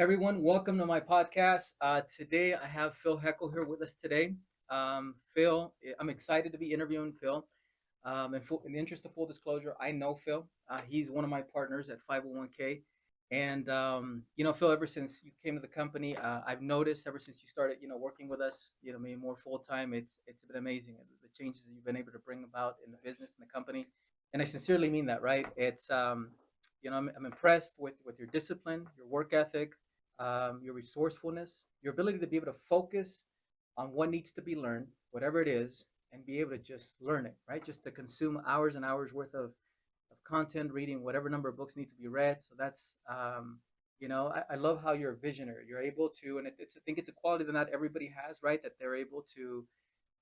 Everyone, welcome to my podcast. Today I have Phil Heckel here with us today. Phil, I'm excited to be interviewing Phil. In the interest of full disclosure, I know Phil. He's one of my partners at 501k. And, Phil, ever since you came to the company, I've noticed ever since you started, working with us, maybe more full time, it's been amazing. The changes that you've been able to bring about in the business and the company. And I sincerely mean that, right? I'm impressed with your discipline, your work ethic, your resourcefulness, your ability to be able to focus on what needs to be learned, whatever it is, and be able to just learn it, right? Just to consume hours and hours worth of content, reading whatever number of books need to be read. So I love how you're a visionary. You're able to, and I think it's a quality that not everybody has, right? That they're able to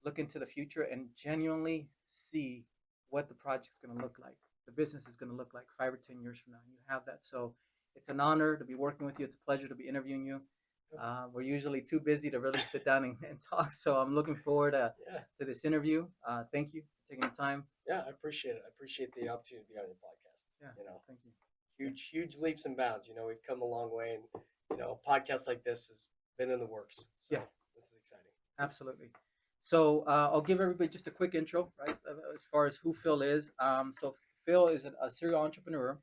look into the future and genuinely see what the project's going to look like, the business is going to look like 5 or 10 years from now. You have that. So it's an honor to be working with you. It's a pleasure to be interviewing you. We're usually too busy to really sit down and talk. So I'm looking forward Yeah, to this interview. Thank you for taking the time. yeah, I appreciate it. I appreciate the opportunity to be on your podcast. Yeah, You know, thank you. huge leaps and bounds. We've come a long way, and podcasts like this has been in the works. So Yeah, this is exciting. absolutely. So I'll give everybody just a quick intro, right, as far as who Phil is. So Phil is a serial entrepreneur.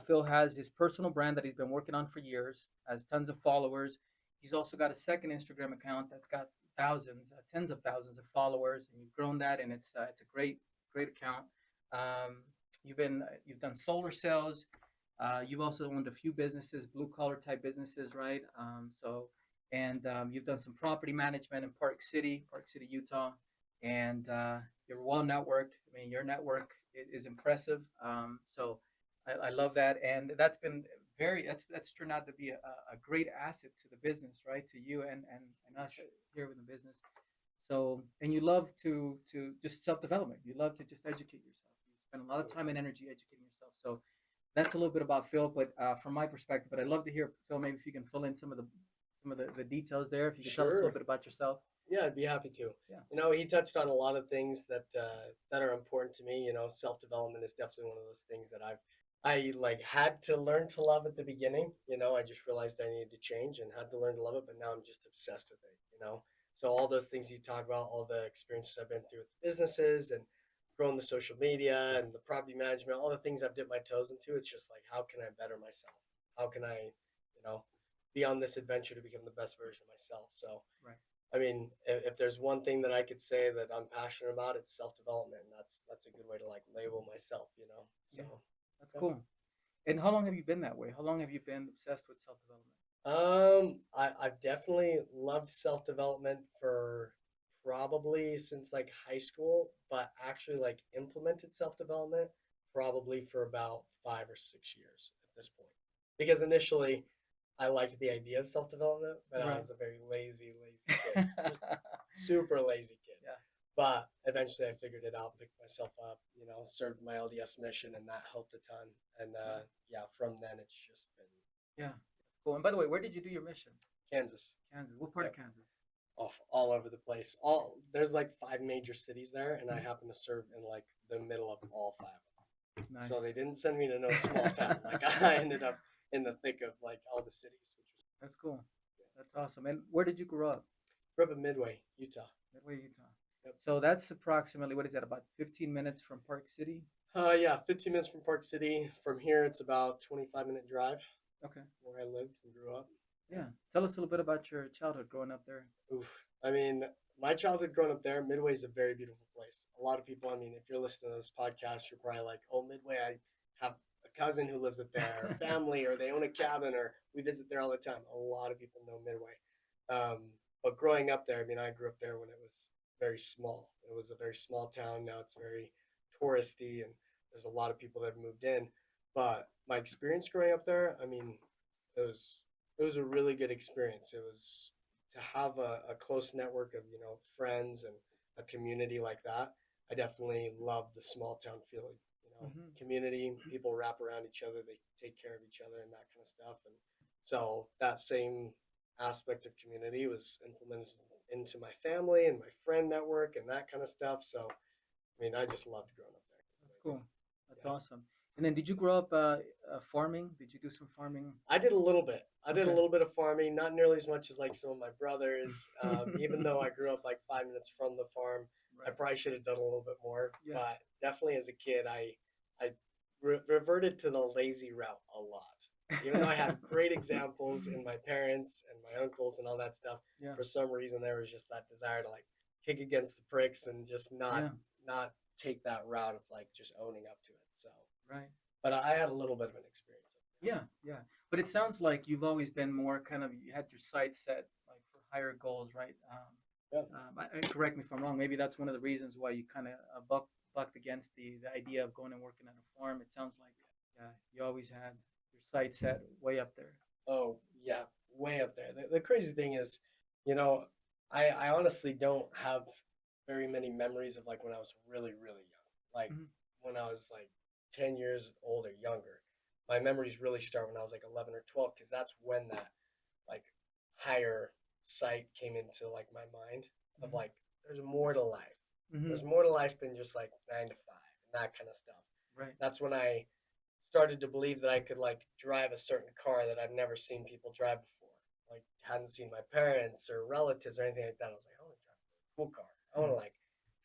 Phil has his personal brand that he's been working on for years, has tons of followers. He's also got a second Instagram account that's got thousands, tens of thousands of followers, and you've grown that, and it's a great account. You've done solar sales. You've also owned a few businesses, blue collar type businesses, right? You've done some property management in Park City, Utah, and you're well networked. I mean, your network is impressive. I love that, and that's turned out to be a great asset to the business, right? To you and us here with the business. So, and you love to just self development. You love to just educate yourself. You spend a lot of time and energy educating yourself. So, that's a little bit about Phil, but from my perspective. But I'd love to hear Phil. Maybe if you can fill in some of the details there. If you could tell us a little Sure. bit about yourself. Yeah, I'd be happy to. Yeah. He touched on a lot of things that are important to me. Self development is definitely one of those things that I like had to learn to love at the beginning. I just realized I needed to change and had to learn to love it, but now I'm just obsessed with it. So all those things you talk about, all the experiences I've been through with the businesses and growing the social media and the property management, all the things I've dipped my toes into, it's just like, how can I better myself? How can I, you know, be on this adventure to become the best version of myself? So, Right. I mean, if there's one thing that I could say that I'm passionate about, it's self development. That's a good way to like label myself. So, Yeah. That's yeah. cool. And how long have you been that way? How long have you been obsessed with self development? I've definitely loved self development for probably since like high school, but actually like implemented self development probably for about 5 or 6 years at this point. Because initially I liked the idea of self development, but I Right. was a very lazy kid, just super lazy kid. Yeah. But eventually I figured it out, picked myself up, served my LDS mission, and that helped a ton. And Right. yeah, from then it's just been Yeah. Cool. And by the way, where did you do your mission? Kansas. Kansas. What part of Yep. Kansas? All over the place. All there's like five major cities there, and I Mhm. happen to serve in like the middle of all five. Nice. So they didn't send me to no small town. Like I ended up in the thick of like all the cities, which was That's cool. That's awesome. And where did you grow up? grew up in Midway, Utah. Midway, Utah. Yep. So that's approximately, what is that, about 15 minutes from Park City? Yeah, 15 minutes from Park City. From here, it's about 25-minute drive Okay. where I lived and grew up. Yeah. Tell us a little bit about your childhood growing up there. Oof. I mean, my childhood growing up there, Midway is a very beautiful place. A lot of people, I mean, if you're listening to this podcast, you're probably like, oh, Midway, I have a cousin who lives up there, or family, or they own a cabin, or we visit there all the time. A lot of people know Midway. But growing up there, I mean, I grew up there when it was very small. It was a very small town. Now it's very touristy, and there's a lot of people that have moved in. But my experience growing up there, I mean, it was it was a really good experience. It was to have a close network of friends and a community like that. I definitely love the small town feeling. Hmm. Community, people wrap around each other, they take care of each other, and that kind of stuff. And so that same aspect of community was implemented into my family and my friend network and that kind of stuff. So I mean, I just loved growing up there. It was That's amazing. cool. That's Yeah. awesome. And then did you grow up farming? Did you do some farming? I did a little bit. I did a Okay. little bit of farming, not nearly as much as like some of my brothers. Even though I grew up like 5 minutes from the farm, I Right. probably should have done a little bit more. Yeah. But definitely as a kid, I reverted to the lazy route a lot. Even though I had great examples in my parents and my uncles and all that stuff, Yeah. for some reason there was just that desire to like kick against the pricks and just not Yeah. not take that route of like just owning up to it. So, Right. but I had a little bit of an experience. Yeah. Yeah. But it sounds like you've always been more kind of you had your sights set like for higher goals, right? Yeah. Correct me if I'm wrong. Maybe that's one of the reasons why you kind of bucked against the idea of going and working at a farm. It sounds like yeah, you always had your sights set way up there. Oh yeah, way up there. The crazy thing is, you know, I honestly don't have very many memories of like when I was really really young. Like Hmm. when I was like 10 years old or younger. My memories really start when I was like 11 or 12 because that's when that like higher sight came into like my mind of Hmm. like there's more to life. Hmm. There's more to life than just like 9 to 5 and that kind of stuff. Right. That's when I started to believe that I could like drive a certain car that I've never seen people drive before. Like hadn't seen my parents or relatives or anything like that. I was like, I want to drive a cool car. I want to Hmm. like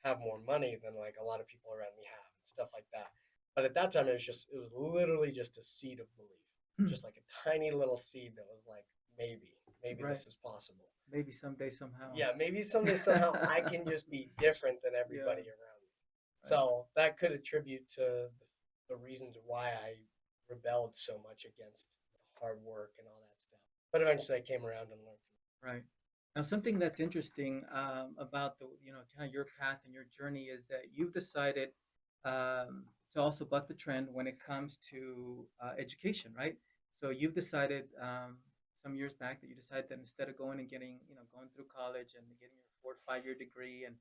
have more money than like a lot of people around me have and stuff like that. But at that time it was literally just a seed of belief. Just like a tiny little seed that was like maybe Right. this is possible. Maybe someday somehow. Yeah, maybe someday somehow I can just be different than Yeah. everybody around me. Right. So that could attribute to the reasons why I rebelled so much against hard work and all that stuff. But eventually I came around and learned. Right. Now, something that's interesting about the kind of your path and your journey is that you've decided to also buck the trend when it comes to education, right? So you've decided some years back that you decided that instead of going and getting, going through college and getting your 4 or 5 year degree and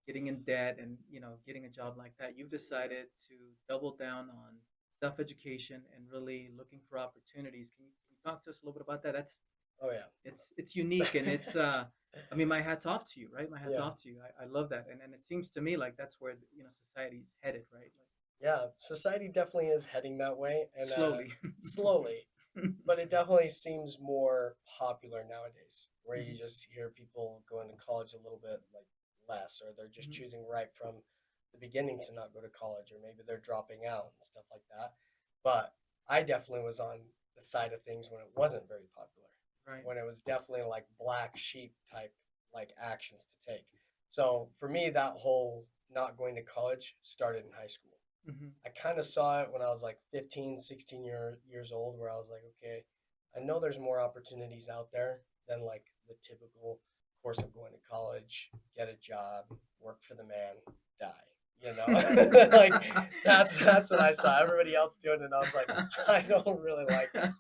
getting in debt and getting a job like that, you've decided to double down on self education and really looking for opportunities. Can you talk to us a little bit about that? Oh yeah. It's unique and it's I mean my hat's off to you, right? My hat's Yeah. off to you. I love that. And it seems to me like that's where society's headed, right? Like Yeah, society definitely is heading that way and slowly. slowly, but it definitely seems more popular nowadays where you Hmm. just hear people going to college a little bit like less or they're just Hmm. choosing right from the beginning to not go to college or maybe they're dropping out and stuff like that. But I definitely was on the side of things when it wasn't very popular, Right. when it was definitely like black sheep type like actions to take. So for me that whole not going to college started in high school. Hmm. I kind of saw it when I was like 15, 16 years old, where I was like, okay, I know there's more opportunities out there than like the typical course of going to college, get a job, work for the man, die. You know, like that's what I saw everybody else doing, and I was like, I don't really like it.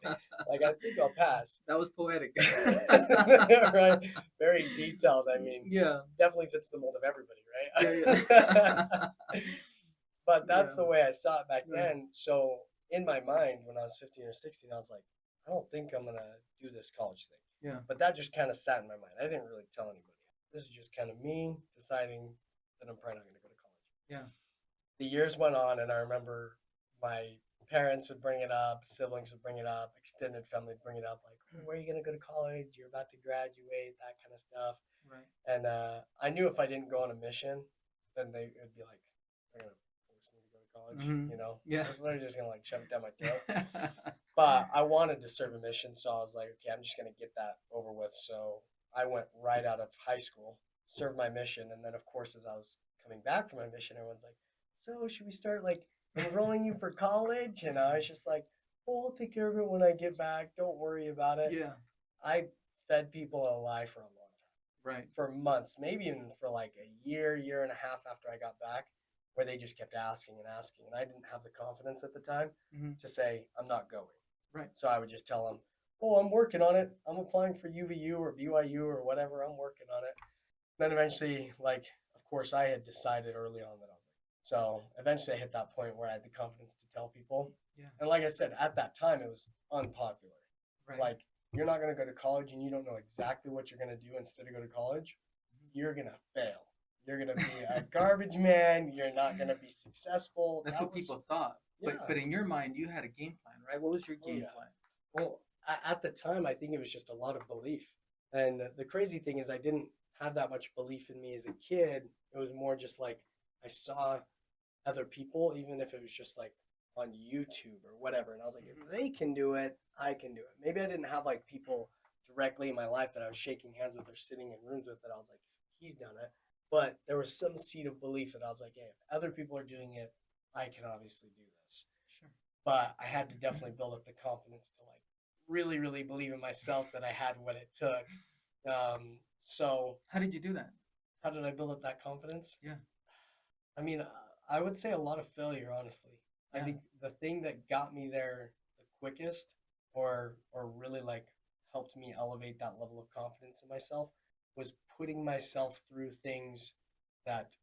Like I think I'll pass. That was poetic. Right? Very detailed. I mean, Yeah. definitely fits the mold of everybody, Yeah. right? Yeah. But that's Yeah. the way I saw it back Right. then. So in my mind, when I was 15 or 16, I was like, I don't think I'm gonna do this college thing. Yeah. But that just kind of sat in my mind. I didn't really tell anybody. This is just kind of me deciding that I'm probably not gonna go to college. Yeah. The years went on, and I remember my parents would bring it up, siblings would bring it up, extended family would bring it up, like, oh, where are you gonna go to college? You're about to graduate, that kind of stuff. Right. And I knew if I didn't go on a mission, then they would be like, they're gonna force me to go to college, Hmm. you know. Yeah. So they're just gonna like shove it down my throat. But I wanted to serve a mission, so I was like, okay, I'm just gonna get that over with. So I went right out of high school, served my mission, and then of course as I was coming back from my mission, everyone's like, so should we start like enrolling you for college? And I was just like, well, I'll take care of it when I get back. Don't worry about it. Yeah. I fed people a lie for a long time, Right. for months, maybe even for like a year and a half after I got back, where they just kept asking and asking. And I didn't have the confidence at the time Hmm. to say, I'm not going. Right. So I would just tell them, oh, I'm working on it. I'm applying for UVU or BYU or whatever. I'm working on it. Then eventually, like, of course, I had decided early on that I was like, so eventually I hit that point where I had the confidence to tell people. Yeah. And like I said, at that time, it was unpopular. Right. Like, you're not going to go to college and you don't know exactly what you're going to do instead of go to college. You're going to fail. You're going to be a garbage man. You're not going to be successful. That's what was, people thought. Yeah. but in your mind, you had a game plan, right? What was your Oh game yeah. plan? Well, at the time, I think it was just a lot of belief. And the crazy thing is, I didn't have that much belief in me as a kid. It was more just like I saw other people, even if it was just like on YouTube or whatever. And I was like, if they can do it, I can do it. Maybe I didn't have like people directly in my life that I was shaking hands with or sitting in rooms with that I was like, he's done it. But there was some seed of belief that I was like, hey, if other people are doing it, I can obviously do this. Sure. But I had to definitely build up the confidence to like really, really believe in myself that I had what it took. So How did you do that? how did I build up that confidence? Yeah. I mean, I would say a lot of failure, honestly. I Yeah. think the thing that got me there the quickest, or really like helped me elevate that level of confidence in myself, was putting myself through things that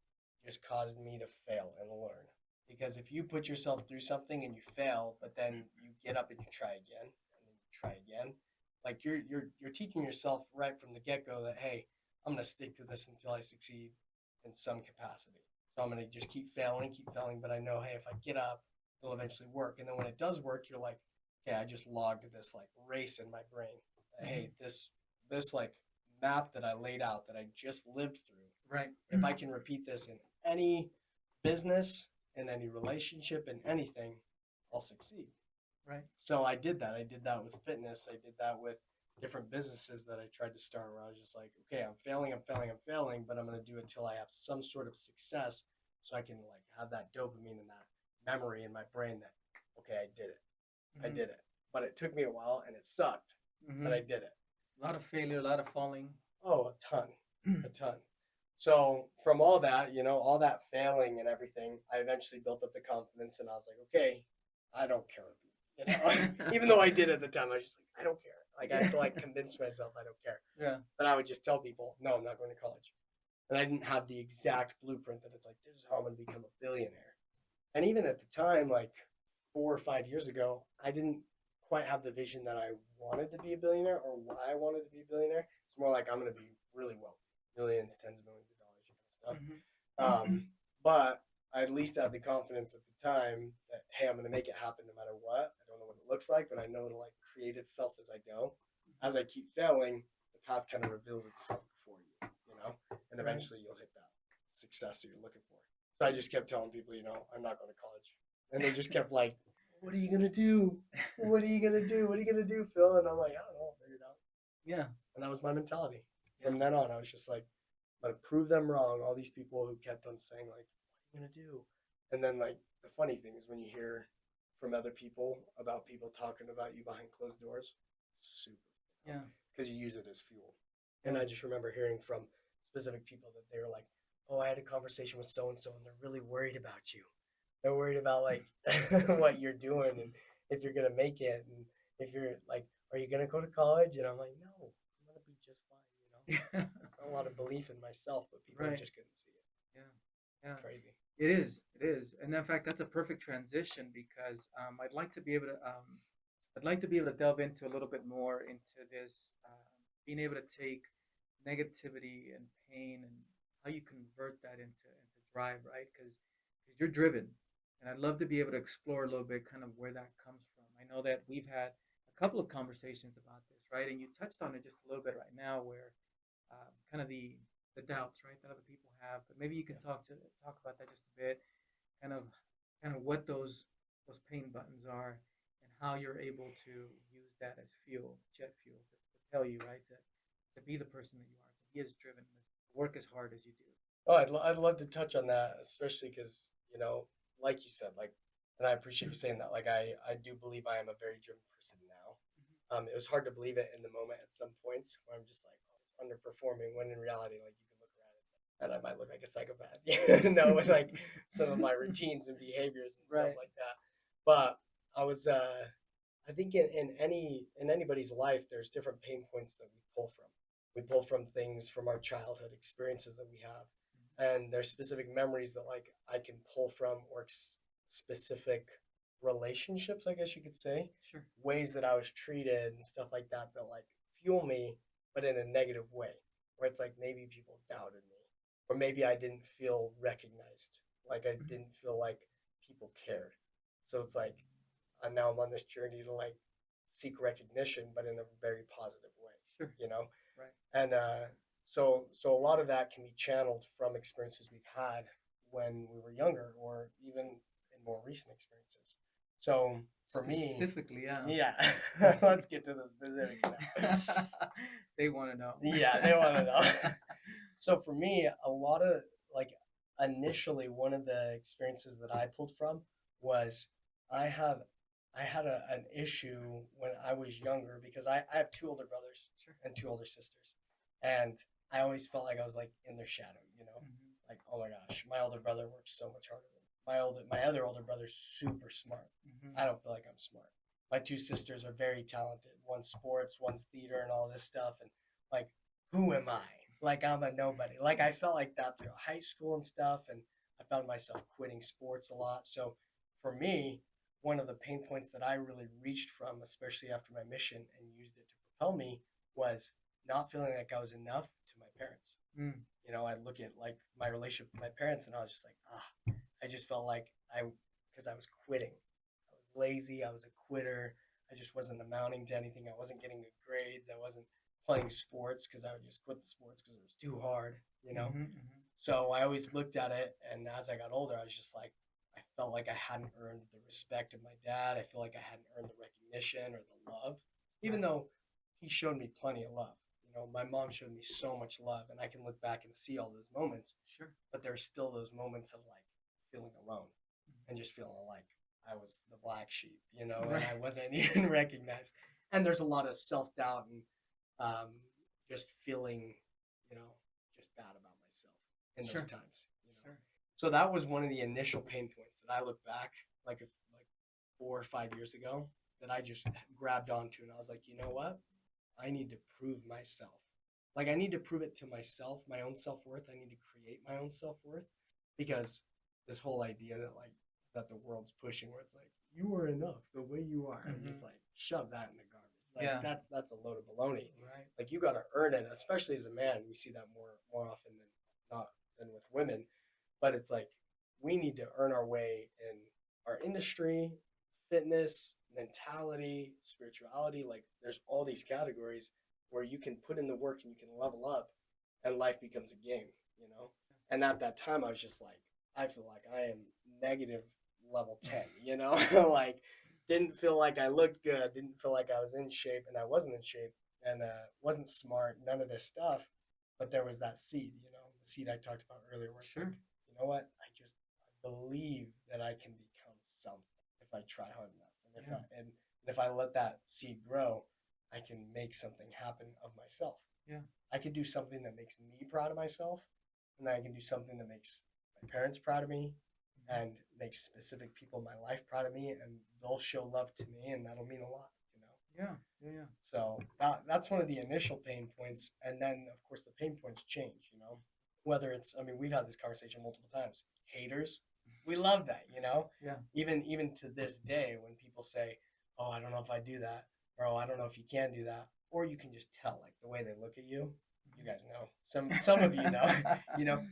just caused me to fail and learn. Because if you put yourself through something and you fail, but then you get up and you try again, and then you try again, like you're teaching yourself right from the get go that hey, I'm gonna stick to this until I succeed in some capacity. So I'm gonna just keep failing, but I know, hey, if I get up, it'll eventually work. And then when it does work, you're like, okay, I just logged this like race in my brain. Hey, this like map that I laid out that I just lived through. Right. If I can repeat this in any business, in any relationship, in anything, I'll succeed. Right. So I did that. I did that with fitness. I did that with different businesses that I tried to start where I was just like, okay, I'm failing, but I'm going to do it till I have some sort of success so I can like have that dopamine and that memory in my brain that, okay, I did it. I Mm-hmm. did it. But it took me a while and it sucked, but Mm-hmm. I did it. A lot of failure, a lot of falling. Oh, a ton, a ton. So from all that, all that failing and everything, I eventually built up the confidence and I was like, okay, I don't care. Even though I did at the time, I was just like, I don't care. Like I have to like convince myself I don't care. Yeah. But I would just tell people, no, I'm not going to college. And I didn't have the exact blueprint that it's like, this is how I'm going to become a billionaire. And even at the time, like 4 or 5 years ago, I didn't quite have the vision that I wanted to be a billionaire or why I wanted to be a billionaire. It's more like I'm going to be really wealthy, millions, tens of millions of dollars, kind of stuff. But I at least had the confidence at the time that hey, I'm going to make it happen no matter what. I don't know what it looks like, but I know it'll like create itself as I go. As I keep failing, the path kind of reveals itself before you, and eventually you'll hit that success that you're looking for. So I just kept telling people, I'm not going to college, and they just kept like, "What are you gonna do? What are you gonna do? What are you gonna do, Phil?" And I'm like, "I don't know, I'll figure it out." Yeah. And that was my mentality. Yeah. From then on, I was just like, I'm gonna prove them wrong. All these people who kept on saying like, "What are you gonna do?" And then like the funny thing is when you hear from other people about people talking about you behind closed doors, super. Yeah. Because you use it as fuel. Yeah. And I just remember hearing from specific people that they were like, "Oh, I had a conversation with so and so, and they're really worried about you. They're worried about like what you're doing and if you're gonna make it, and if you're like, are you gonna go to college?" And I'm like, "No, I'm gonna be just fine." A lot of belief in myself, but people Right. just couldn't see it. Yeah. Yeah. It's crazy. It is. It is. And in fact, that's a perfect transition because I'd like to be able to delve into a little bit more into this, being able to take negativity and pain and how you convert that into drive, right? Because you're driven, and I'd love to be able to explore a little bit kind of where that comes from. I know that we've had a couple of conversations about this, right? And you touched on it just a little bit right now, where kind of the doubts, right, that other people have. But maybe you can talk about that just a bit, kind of what those pain buttons are, and how you're able to use that as fuel, jet fuel, to propel you, right, to be the person that you are, to be as driven, to work as hard as you do. Oh, I'd love to touch on that, especially because, like you said, like, and I appreciate you saying that. Like, I do believe I am a very driven person now. It was hard to believe it in the moment at some points where I'm just like, oh, it's underperforming, when in reality, like, you can look around and I might look like a psychopath, with like some of my routines and behaviors and stuff Right. like that. But I was, I think in anybody's life, there's different pain points that we pull from. We pull from things from our childhood experiences that we have, and there's specific memories that like I can pull from, or specific relationships, I guess you could say, Sure. ways that I was treated and stuff like that that like fuel me, but in a negative way, where it's like maybe people doubted me, or maybe I didn't feel recognized, like I didn't feel like people cared. So it's like now I'm on this journey to like seek recognition, but in a very positive way, Sure. you know. Right. And so a lot of that can be channeled from experiences we've had when we were younger, or even in more recent experiences. So for me, Specifically, yeah. yeah, let's get to the specifics now. They want to know. Yeah, they want to know. So for me, a lot of like initially one of the experiences that I pulled from was I have I had an issue when I was younger because I have two older brothers Sure. and two older sisters. And I always felt like I was like in their shadow, you know? Mhm. Like, oh my gosh, my older brother works so much harder than me. My other older brother's super smart. Mhm. I don't feel like I'm smart. My two sisters are very talented. One's sports, one's theater and all this stuff. And like, who am I? Like I'm a nobody. Like I felt like that through high school and stuff, and I found myself quitting sports a lot. So for me, one of the pain points that I really reached from, especially after my mission, and used it to propel me, was not feeling like I was enough to my parents. Mm. You know, I look at like my relationship with my parents, and I was just like, I just felt like because I was quitting. I was lazy. I was a quitter. I just wasn't amounting to anything. I wasn't getting good grades. I wasn't playing sports because I would just quit the sports because it was too hard, you know? Mhm, mhm. So I always looked at it, and as I got older, I was just like, I felt like I hadn't earned the respect of my dad. I feel like I hadn't earned the recognition or the love, even though he showed me plenty of love. You know, my mom showed me so much love, and I can look back and see all those moments. Sure. But there's still those moments of like feeling alone and just feeling like I was the black sheep, you know, Right. and I wasn't even recognized. And there's a lot of self doubt and um, just feeling, you know, just bad about myself in Sure. those times. You know? Sure. So that was one of the initial pain points that I look back like 4 or 5 years ago that I just grabbed onto, and I was like, you know what? I need to prove myself. Like I need to prove it to myself, my own self worth. I need to create my own self worth because this whole idea that like that the world's pushing, where it's like you are enough the way you are, and just like shove that in the garbage. Like Yeah. that's a load of baloney. Right. Like you got to earn it, especially as a man. We see that more often than not than with women. But it's like we need to earn our way in our industry, fitness, mentality, spirituality. Like there's all these categories where you can put in the work and you can level up, and life becomes a game. You know. And at that time, I was just like, I feel like I am negative level 10. You know, like didn't feel like I looked good, didn't feel like I was in shape, and I wasn't in shape, and wasn't smart, none of this stuff. But there was that seed, you know, the seed I talked about earlier, where it's like, you know what, I believe that I can become something if I try hard enough, and if I let that seed grow, I can make something happen of myself. Yeah. I can do something that makes me proud of myself, and I can do something that makes my parents proud of me, and makes specific people in my life proud of me, and they'll show love to me, and that'll mean a lot, you know. Yeah. Yeah. Yeah. So that's one of the initial pain points, and then of course the pain points change, you know. Whether it's, I mean, we've had this conversation multiple times. Haters, we love that, you know. Yeah. Even to this day, when people say, "Oh, I don't know if I do that," or "Oh, I don't know if you can do that," or you can just tell, like the way they look at you. You guys know. Some of you know. You know,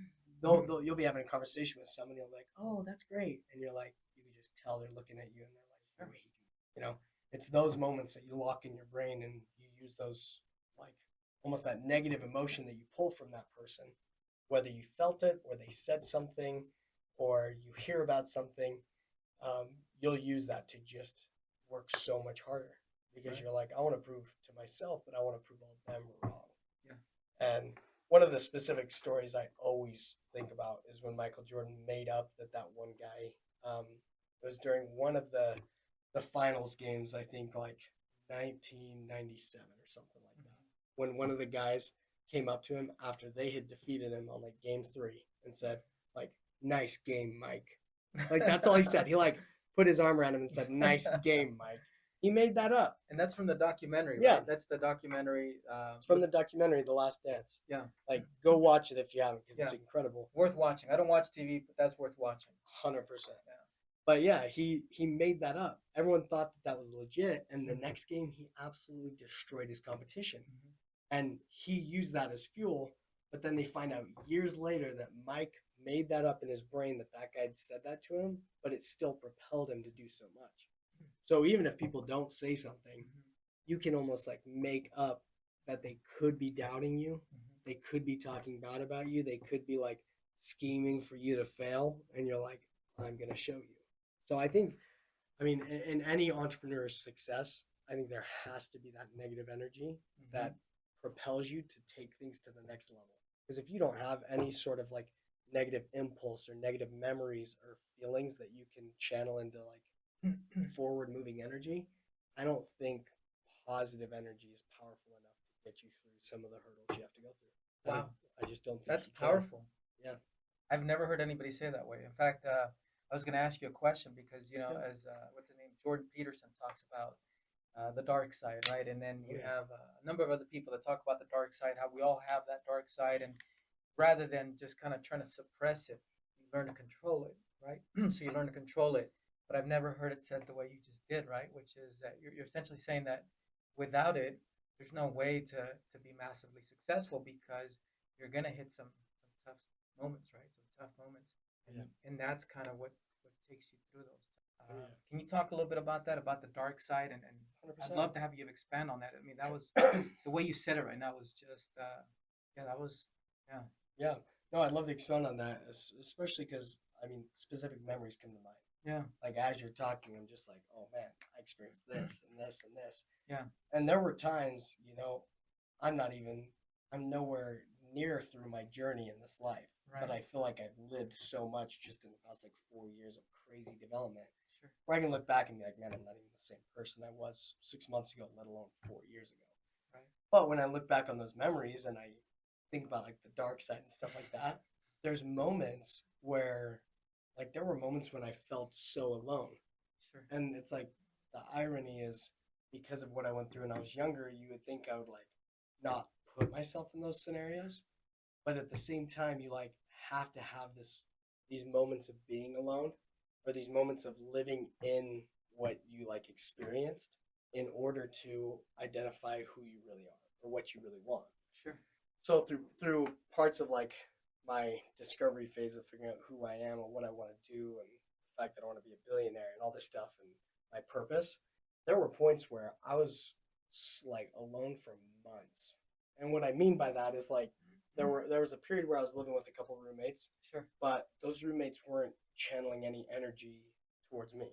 you'll be having a conversation with someone, you'll be like, "Oh, that's great," and you're like, you can just tell they're looking at you, and they're like, "Wait," you know. It's those moments that you lock in your brain, and you use those like almost that negative emotion that you pull from that person, whether you felt it or they said something or you hear about something. You'll use that to just work so much harder because you're like, I want to prove to myself, but I want to prove all them wrong. Yeah. And one of the specific stories I always think about is when Michael Jordan made up that one guy. It was during one of the finals games, I think like 1997 or something like that, when one of the guys came up to him after they had defeated him on like game 3 and said like, "Nice game, Mike." Like that's all he said. He like put his arm around him and said, "Nice game, Mike." He made that up. And that's from the documentary, Yeah. right? That's the documentary. It's from the documentary, The Last Dance. Yeah. Like, go watch it if you haven't, because it's Yeah. incredible. Worth watching. I don't watch TV, but that's worth watching. 100%. Yeah. But yeah, he made that up. Everyone thought that was legit, and the next game he absolutely destroyed his competition. And he used that as fuel, but then they find out years later that Mike made that up in his brain that that guy had said that to him, but it still propelled him to do so much. So even if people don't say something, Mhm. you can almost like make up that they could be doubting you, Mhm. they could be talking bad about you, they could be like scheming for you to fail, and you're like, I'm gonna show you. So I think, I mean, in any entrepreneur's success, I think there has to be that negative energy Mhm. that propels you to take things to the next level. Because if you don't have any sort of like negative impulse or negative memories or feelings that you can channel into like forward moving energy, I don't think positive energy is powerful enough to get you through some of the hurdles you have to go through. Wow, I just don't think that's you can. powerful. Yeah. I've never heard anybody say that way. In fact, I was going to ask you a question because Yeah. as what's the name, Jordan Peterson talks about the dark side, right? And then Oh you yeah. have a number of other people that talk about the dark side, how we all have that dark side, and rather than just kind of trying to suppress it, you learn to control it, right? So you learn to control it. But I've never heard it said the way you just did, right? Which is that you're essentially saying that without it, there's no way to be massively successful because you're gonna hit some tough moments, right? Some tough moments, and Yeah. and that's kind of what takes you through those. Oh yeah. Can you talk a little bit about that, about the dark side, and I'd 100%. love to have you expand on that. I mean, that was the way you said it right now was just yeah, that was yeah. Yeah. No, I'd love to expound on that, especially because I mean, specific memories come to mind. Yeah. Like as you're talking, I'm just like, oh man, I experienced this and this and this. Yeah. And there were times, I'm not even, I'm nowhere near through my journey in this life, but Right. I feel like I've lived so much just in the past like 4 years of crazy development Sure. where I can look back and be like, man, I'm not even the same person I was 6 months ago, let alone 4 years ago. Right. But when I look back on those memories and I think about like the dark side and stuff like that, there's moments where like there were moments when I felt so alone. Sure. And it's like the irony is because of what I went through when I was younger, you would think I would like not put myself in those scenarios, but at the same time you like have to have these moments of being alone or these moments of living in what you like experienced in order to identify who you really are or what you really want. Sure. So through parts of like my discovery phase of figuring out who I am and what I want to do and the fact that I want to be a billionaire and all this stuff and my purpose, there were points where I was like alone for months. And what I mean by that is like there was a period where I was living with a couple of roommates, Sure. but those roommates weren't channeling any energy towards me.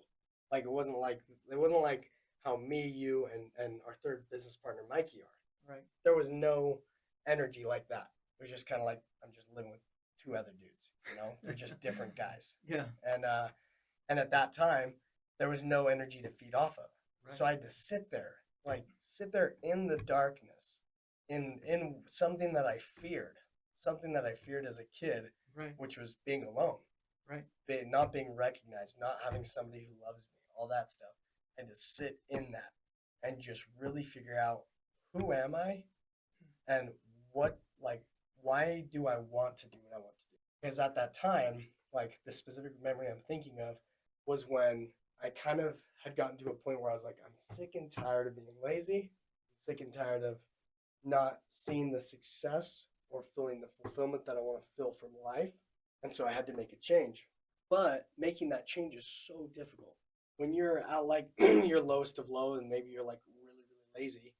Like it wasn't like how me, you, and our third business partner Mikey are. Right. There was no energy like that. It was just kind of like I'm just living with two other dudes. They're just different guys. Yeah. And at that time, there was no energy to feed off of. Right. So I had to sit there in the darkness, in something that I feared as a kid, Right. which was being alone, Right. not being recognized, not having somebody who loves me, all that stuff, and to sit in that and just really figure out who am I and what like why do I want to do what I want to do? Because at that time, like the specific memory I'm thinking of was when I kind of had gotten to a point where I was like, I'm sick and tired of being lazy, sick and tired of not seeing the success or feeling the fulfillment that I want to feel from life. And so I had to make a change. But making that change is so difficult. When you're at like your lowest of low and maybe you're like really, really lazy,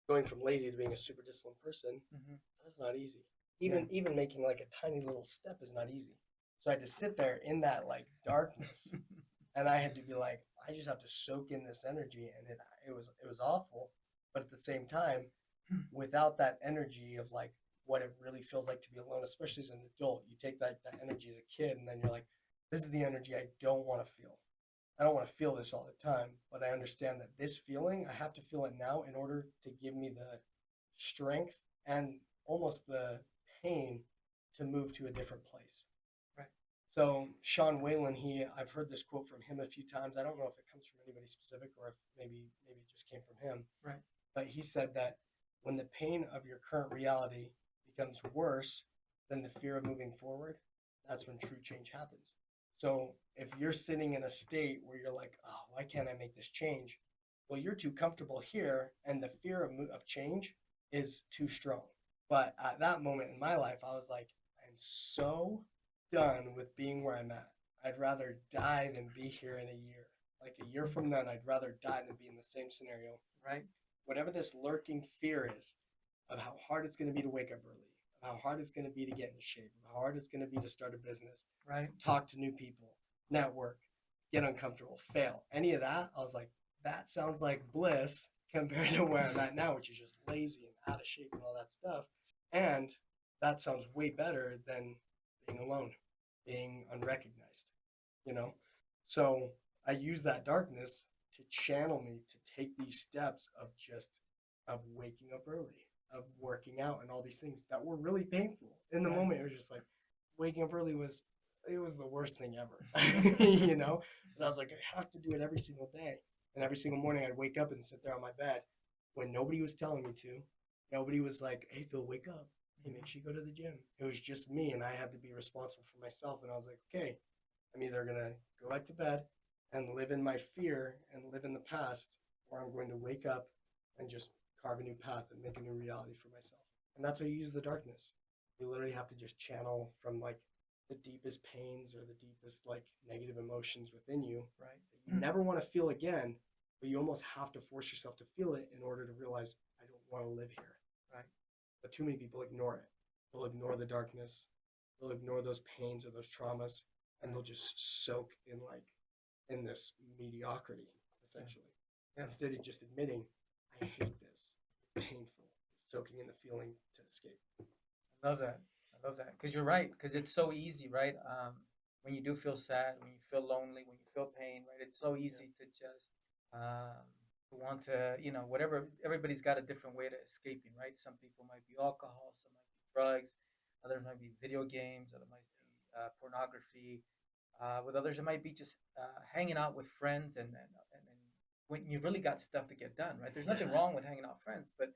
going from lazy to being a super disciplined person, Mm-hmm. that's not easy. Yeah. Even making like a tiny little step is not easy. So I had to sit there in that like darkness and I had to be like, I just have to soak in this energy and it was awful. But at the same time, without that energy of like what it really feels like to be alone, especially as an adult, you take that energy as a kid and then you're like, this is the energy I don't want to feel. I don't want to feel this all the time, but I understand that this feeling, I have to feel it now in order to give me the strength and almost the pain to move to a different place. Right. So Sean Whalen, I've heard this quote from him a few times. I don't know if it comes from anybody specific or if maybe it just came from him. Right. But he said that when the pain of your current reality becomes worse than the fear of moving forward, that's when true change happens. So if you're sitting in a state where you're like, oh, why can't I make this change? Well, you're too comfortable here, and the fear of change is too strong. But at that moment in my life, I was like, I'm so done with being where I'm at. I'd rather die than be here in a year. Like a year from now, I'd rather die than be in the same scenario. Right. Whatever this lurking fear is of how hard it's going to be to wake up early, of how hard it's going to be to get in shape, of how hard it's going to be to start a business, Right. talk to new people, network, get uncomfortable, fail. Any of that, I was like, that sounds like bliss compared to where I'm at now, which is just lazy and out of shape and all that stuff. And that sounds way better than being alone, being unrecognized, you know? So I use that darkness to channel me to take these steps of just of waking up early, of working out and all these things that were really painful. In the Right. moment, it was just like waking up early was it was the worst thing ever. you know? And I was like, I have to do it every single day. And every single morning I'd wake up and sit there on my bed when nobody was telling me to. Nobody was like, hey Phil, wake up. Hey, make sure you go to the gym. It was just me and I had to be responsible for myself. And I was like, okay, I'm either gonna go back to bed and live in my fear and live in the past, or I'm going to wake up and just carve a new path and make a new reality for myself. And that's how you use the darkness. You literally have to just channel from like the deepest pains or the deepest like negative emotions within you Right. that you never want to feel again, but you almost have to force yourself to feel it in order to realize I don't want to live here. Right. But too many people ignore it. They'll ignore the darkness. They'll ignore those pains or those traumas, and they'll just soak in like in this mediocrity essentially. Yeah. Instead of just admitting, I hate this. It's painful. Soaking in the feeling to escape. I love that. I love that because you're right. Because it's so easy, right? When you do feel sad, when you feel lonely, when you feel pain, right? It's so easy to just um, want to, whatever. Everybody's got a different way to escaping, right? Some people might be alcohol, some might be drugs, others might be video games, others might be pornography. With others, it might be just hanging out with friends, and when you really got stuff to get done, right? There's nothing wrong with hanging out with friends, but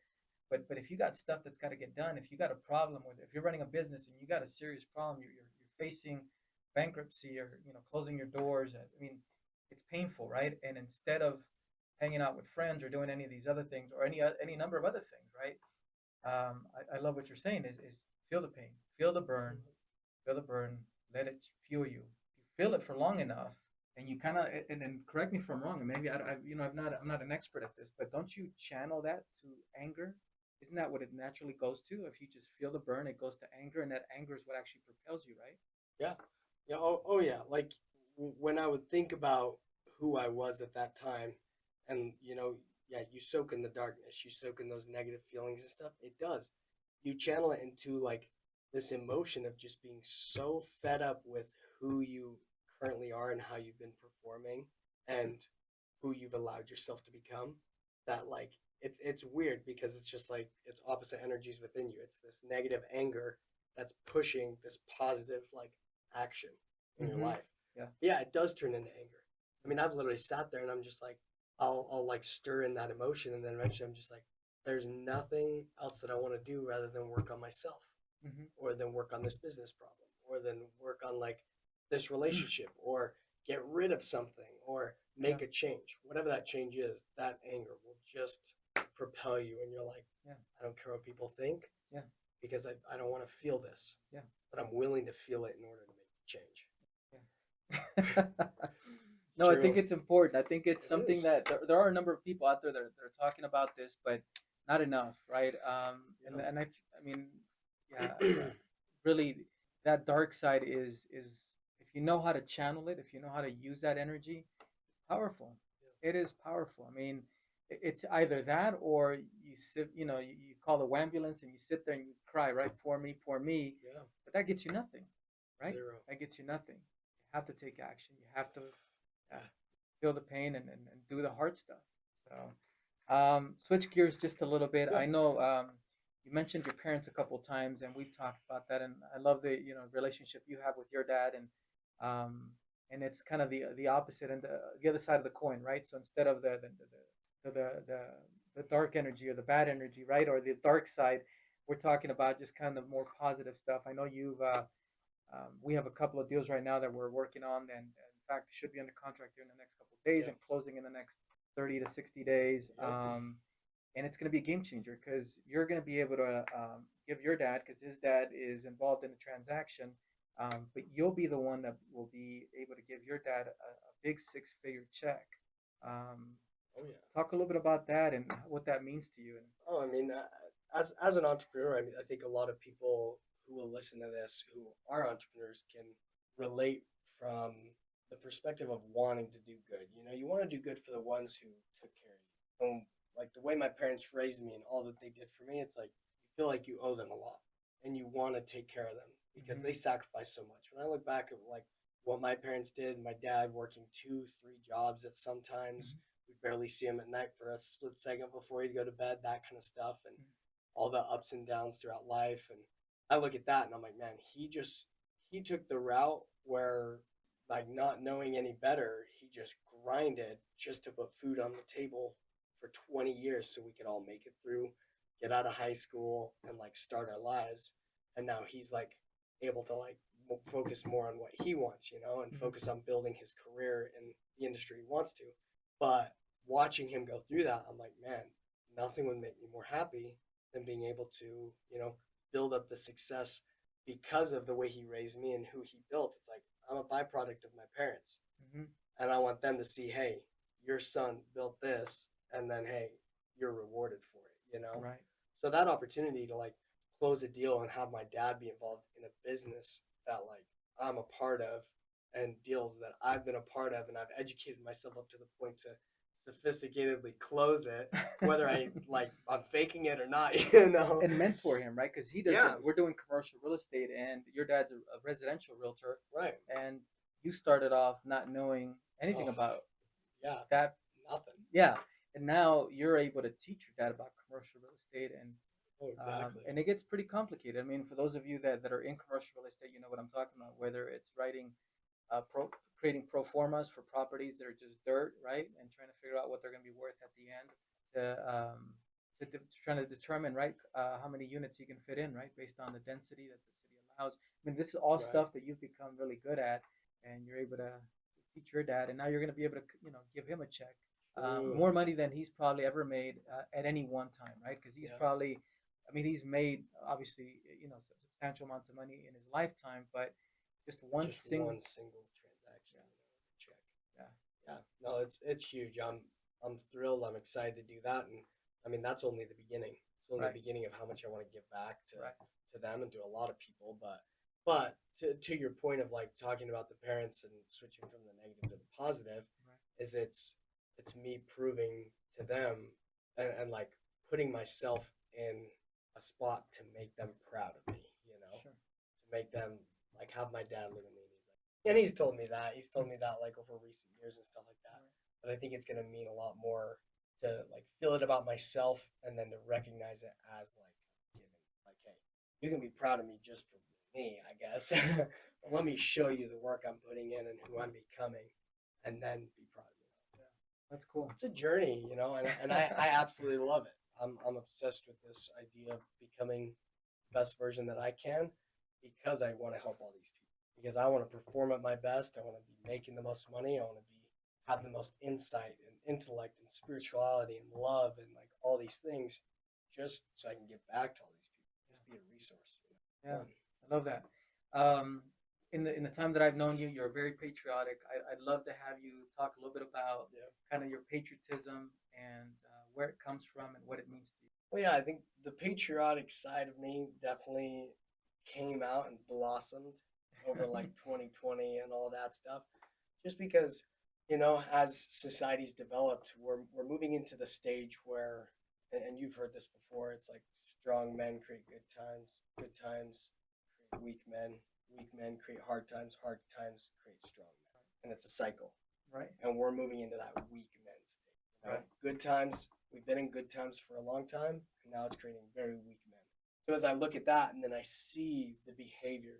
if you got stuff that's got to get done, if you got a problem with it, if you're running a business and you got a serious problem, you're facing bankruptcy or closing your doors. I mean, it's painful, right? And instead of hanging out with friends or doing any of these other things or any number of other things, right? I love what you're saying is feel the pain, feel the burn, let it fuel you. You feel it for long enough, and you kind of and then correct me if I'm wrong, and maybe I'm not an expert at this, but don't you channel that to anger? Isn't that what it naturally goes to? If you just feel the burn, it goes to anger, and that anger is what actually propels you, right? Yeah. Yeah. Oh yeah. Like when I would think about who I was at that time, and yeah, you soak in the darkness, you soak in those negative feelings and stuff. It does. You channel it into like this emotion of just being so fed up with who you currently are and how you've been performing and who you've allowed yourself to become. That like it's weird because it's just like it's opposite energies within you. It's this negative anger that's pushing this positive like action in your Mm-hmm. life. Yeah. Yeah, it does turn into anger. I mean, I've literally sat there and I'm just like, I'll like stir in that emotion, and then eventually I'm just like, there's nothing else that I want to do rather than work on myself, Mm-hmm. or then work on this business problem, or then work on like this relationship, or get rid of something, or Yeah. make a change. Whatever that change is, that anger will just propel you, and you're like, Yeah. I don't care what people think, Yeah. because I don't want to feel this, Yeah. but I'm willing to feel it in order to make the change. Yeah. No, I think True. it's important. I think it's It something is. that there are a number of people out there that are talking about this, but not enough, right? And I mean, yeah, really, that dark side is if you know how to channel it, if you know how to use that energy, it's powerful. It is powerful. I mean, it's either that or you sit, you call the ambulance and you sit there and you cry, right? Poor me. Yeah. But that gets you nothing, right? Zero. That gets you nothing. You have to take action. You have to uh, feel the pain and do the hard stuff. So, switch gears just a little bit. Yeah. I know you mentioned your parents a couple of times, and we've talked about that. And I love the relationship you have with your dad, and it's kind of the opposite and the other side of the coin, right? So instead of the dark energy or the bad energy, right, or the dark side, we're talking about just kind of more positive stuff. I know we have a couple of deals right now that we're working on, and in fact, should be under contract here in the next couple of days Yeah. and closing in the next 30 to 60 days. Yep. And it's going to be a game changer because you're going to be able to give your dad, because his dad is involved in a transaction, But you'll be the one that will be able to give your dad a big six-figure check. Um, Oh yeah. Talk a little bit about that and what that means to you. And Oh, I mean, as an entrepreneur, I mean, I think a lot of people who will listen to this who are entrepreneurs can relate from the perspective of wanting to do good. You know, you want to do good for the ones who took care of you. And like the way my parents raised me and all that they did for me, it's like you feel like you owe them a lot and you want to take care of them because mm-hmm, they sacrificed so much. When I look back at like what my parents did, my dad working two, three jobs at sometimes, mm-hmm, we barely see him at night for a split second before he'd go to bed, that kind of stuff, and mm-hmm, all the ups and downs throughout life. And I look at that and I'm like, man, he took the route where like not knowing any better, he just grinded just to put food on the table for 20 years so we could all make it through, get out of high school and like start our lives. And now he's like able to like focus more on what he wants, you know, and mm-hmm. focus on building his career in the industry he wants to. But watching him go through that, I'm like, man, nothing would make me more happy than being able to, you know, build up the success because of the way he raised me and who he built. It's like I'm a byproduct of my parents. Mm-hmm. And I want them to see, hey, your son built this, and then hey, you're rewarded for it, you know? Right. So that opportunity to like close a deal and have my dad be involved in a business that like I'm a part of and deals that I've been a part of and I've educated myself up to the point to sophisticatedly close it, whether I like I'm faking it or not, you know. And mentor him, right? Because he does. Yeah, We're doing commercial real estate, and your dad's a residential realtor, right. and you started off not knowing anything Oh, about yeah, that. nothing. Yeah, and now you're able to teach your dad about commercial real estate, Oh, exactly. and it gets pretty complicated. I mean, for those of you that are in commercial real estate, you know what I'm talking about. Whether it's writing, creating pro formas for properties that are just dirt, right, and trying to figure out what they're going to be worth at the end, to trying to determine, right, how many units you can fit in, right, based on the density that the city allows. I mean, this is all Right. stuff that you've become really good at, and you're able to teach your dad, and now you're going to be able to, give him a check, True. more money than he's probably ever made at any one time, right? Because he's Yeah. probably, I mean, he's made obviously, substantial amounts of money in his lifetime, but just one Just single, one single transaction, yeah, you know, check. yeah, Yeah. No, it's huge. I'm thrilled. I'm excited to do that, and I mean that's only the beginning. It's only the right, beginning of how much I want to give back right, to them and to a lot of people. But to your point of like talking about the parents and switching from the negative to the positive, right, is it's me proving to them and like putting myself in a spot to make them proud of me, you know, sure, to make them like have my dad look at me and he's told me that. He's told me that like over recent years and stuff like that. right, But I think it's gonna mean a lot more to like feel it about myself and then to recognize it as like giving. Like, hey, you can be proud of me just for me, I guess. But let me show you the work I'm putting in and who I'm becoming, and then be proud of me. yeah, that's cool. It's a journey, you know, and I absolutely love it. I'm obsessed with this idea of becoming the best version that I can because I want to help all these people. Because I want to perform at my best. I want to be making the most money. I want to be have the most insight and intellect and spirituality and love and like all these things, just so I can give back to all these people. Just be a resource. You Yeah, know? I love that. Um, in the time that I've known you, you're very patriotic. I'd love to have you talk a little bit about Yeah. kind of your patriotism and where it comes from and what it means to you. Well, yeah, I think the patriotic side of me definitely came out and blossomed over like 2020 and all that stuff. Just because, you know, as society's developed, we're moving into the stage where, and you've heard this before, it's like strong men create good times create weak men create hard times create strong men, and it's a cycle. Right, And we're moving into that weak men state. You know, right, good times. We've been in good times for a long time, and now it's creating very weak men. So as I look at that, and then I see the behavior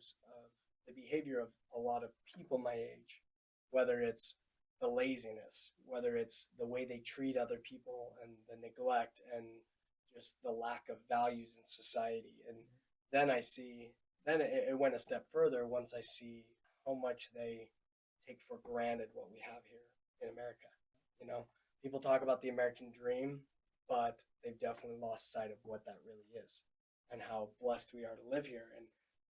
of a lot of people my age, whether it's the laziness, whether it's the way they treat other people, and the neglect, and just the lack of values in society, and then I see, then it went a step further once I see how much they take for granted what we have here in America. You know, people talk about the American dream, but they've definitely lost sight of what that really is and how blessed we are to live here and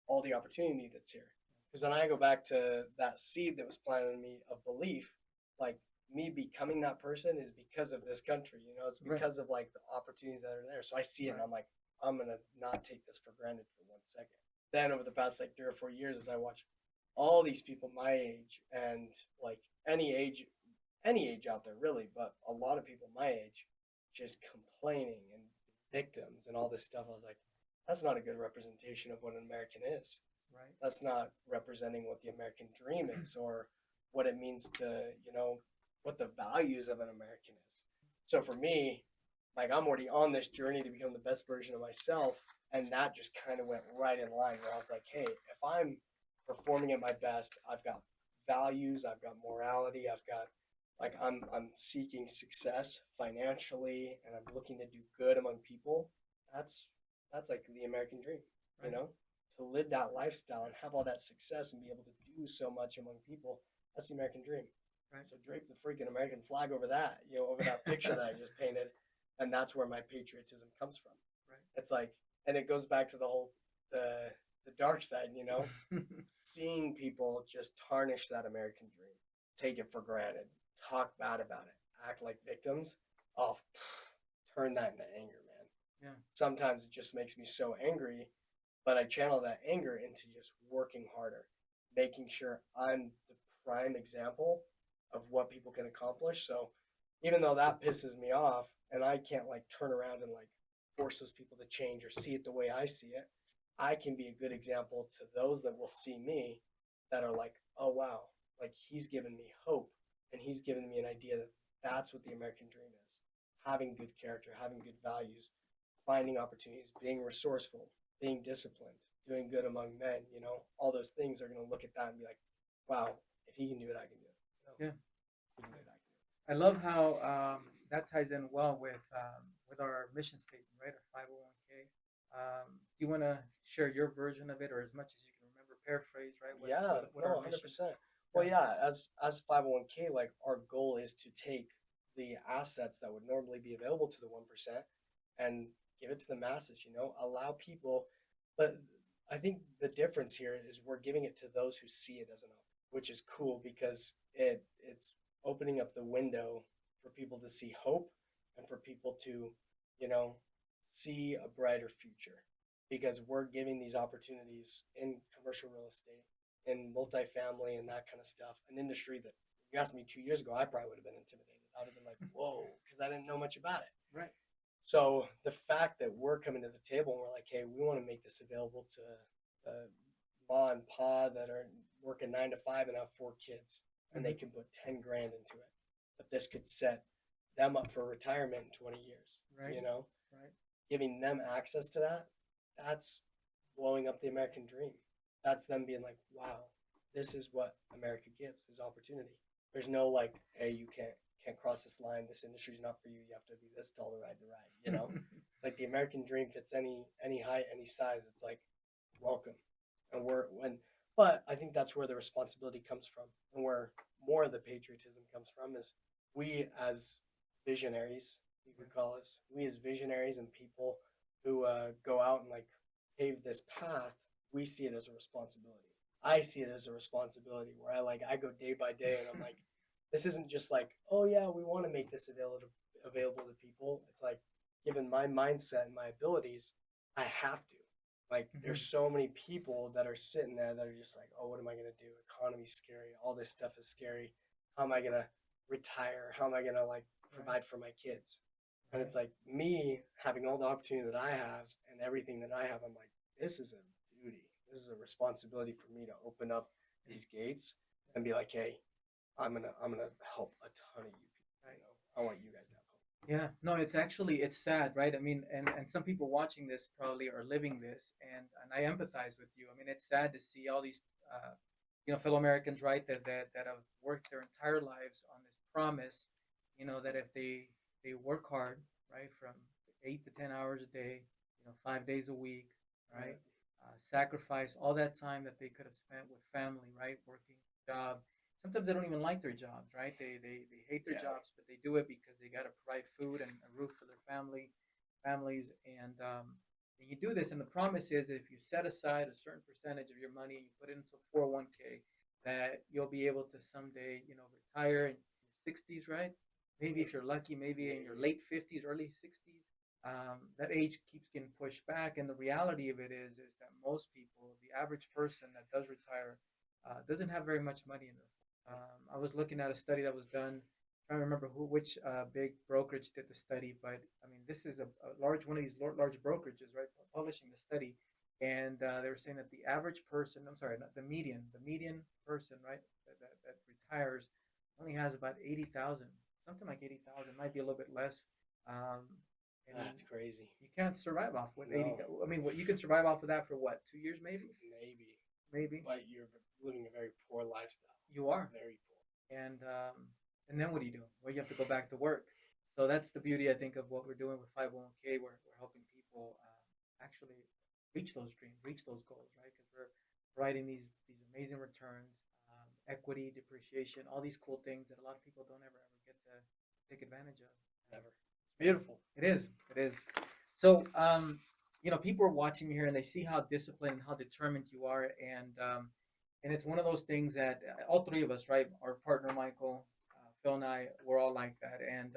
all the opportunity that's here. Because when I go back to that seed that was planted in me of belief, like me becoming that person is because of this country. It's Right. because of like the opportunities that are there. So I see it and Right. I'm like, I'm gonna not take this for granted for 1 second. Then over the past like 3 or 4 years, as I watch all these people my age and like any age out there really, but a lot of people my age just complaining and victims and all this stuff. I was like, that's not a good representation of what an American is. Right. That's not representing what the American dream is or what it means to, what the values of an American is. So for me, like I'm already on this journey to become the best version of myself. And that just kind of went right in line where I was like, hey, if I'm performing at my best, I've got values, I've got morality, I've got like I'm seeking success financially and I'm looking to do good among people. That's that's like the American dream, you Right. know? To live that lifestyle and have all that success and be able to do so much among people. That's the American dream. Right. So drape the freaking American flag over that, over that picture that I just painted, and that's where my patriotism comes from. Right. It's like, and it goes back to the whole the dark side, seeing people just tarnish that American dream, take it for granted, talk bad about it, act like victims. Oh, turn that into anger, man. Yeah. Sometimes it just makes me so angry, but I channel that anger into just working harder, making sure I'm the prime example of what people can accomplish. So even though that pisses me off and I can't like turn around and like force those people to change or see it the way I see it, I can be a good example to those that will see me that are like, oh wow, like he's given me hope and he's given me an idea that that's what the American dream is. Having good character, having good values, finding opportunities, being resourceful, being disciplined, doing good among men, all those things are going to look at that and be like, wow, if he can do it, I can do it. Yeah. He can do it, I can do I love how that ties in well with our mission statement, right? Our 501k. Do you want to share your version of it, or as much as you can remember, paraphrase, right? it. Yeah, What no, our 100%. mission? Well, Yeah. yeah, as 501k, like our goal is to take the assets that would normally be available to the 1% and give it to the masses, allow people. But I think the difference here is we're giving it to those who see it as an option, which is cool because it's opening up the window for people to see hope and for people to, you know, see a brighter future because we're giving these opportunities in commercial real estate, in multifamily and that kind of stuff, an industry that you asked me 2 years ago, I probably would have been intimidated. I would have been like, whoa, because I didn't know much about it. Right. So the fact that we're coming to the table and we're like, hey, we want to make this available to ma and pa that are working 9 to 5 and have 4 kids, and they can put 10 grand into it, but this could set them up for retirement in 20 years. Right. Right. Giving them access to that, that's blowing up the American dream. That's them being like, wow, this is what America gives is opportunity. There's no like, hey, you can't cross this line. This industry is not for you. You have to be this tall to ride the ride. It's like the American dream fits any height, any size. It's like welcome, and but I think that's where the responsibility comes from, and where more of the patriotism comes from is we as visionaries, you could call us, we as visionaries and people who go out and like pave this path. We see it as a responsibility. I see it as a responsibility where I go day by day and I'm like, this isn't just like, oh yeah, we want to make this available to people. It's like, given my mindset and my abilities, I have to. Like, there's so many people that are sitting there that are just like, oh, what am I gonna do? Economy's scary. All this stuff is scary. How am I gonna retire? How am I gonna like provide for my kids? And it's like me having all the opportunity that I have and everything that I have. I'm like, this is a duty. This is a responsibility for me to open up these gates and be like, hey, I'm gonna help a ton of you people. I want you guys to have hope. Yeah, no, it's sad, right? I mean, and some people watching this probably are living this, and I empathize with you. I mean, it's sad to see all these, fellow Americans, right, that have worked their entire lives on this promise, that if they work hard, right, from 8 to 10 hours a day, 5 days a week, right, sacrifice all that time that they could have spent with family, right, working job. Sometimes they don't even like their jobs, right? They hate their jobs, but they do it because they got to provide food and a roof for their families. And And you do this, and the promise is if you set aside a certain percentage of your money, you put it into 401k, that you'll be able to someday, retire in your 60s, right? Maybe if you're lucky, maybe in your late 50s, early 60s. That age keeps getting pushed back, and the reality of it is that most people, the average person that does retire, doesn't have very much money in their. I was looking at a study that was done. I don't remember which big brokerage did the study, but I mean, this is a large one of these large brokerages, right, publishing the study, and they were saying that the average person, I'm sorry, not the median person, right, that retires only has about 80,000, something like 80,000, might be a little bit less, um, and That's crazy. you can't survive off with 80. No, I mean, what you can survive off of that for what, 2 years maybe, maybe, maybe. but you're living a very poor lifestyle. You are. Very poor. And then what do you do? Well, you have to go back to work. So that's the beauty, I think, of what we're doing with 501k. We're helping people actually reach those dreams, reach those goals, right? Because we're providing these amazing returns, equity, depreciation, all these cool things that a lot of people don't ever get to take advantage of. Never. It's beautiful. It is. It is. So, people are watching you here and they see how disciplined and how determined you are, and it's one of those things that all three of us, right? Our partner Michael, Phil, and I, we're all like that, and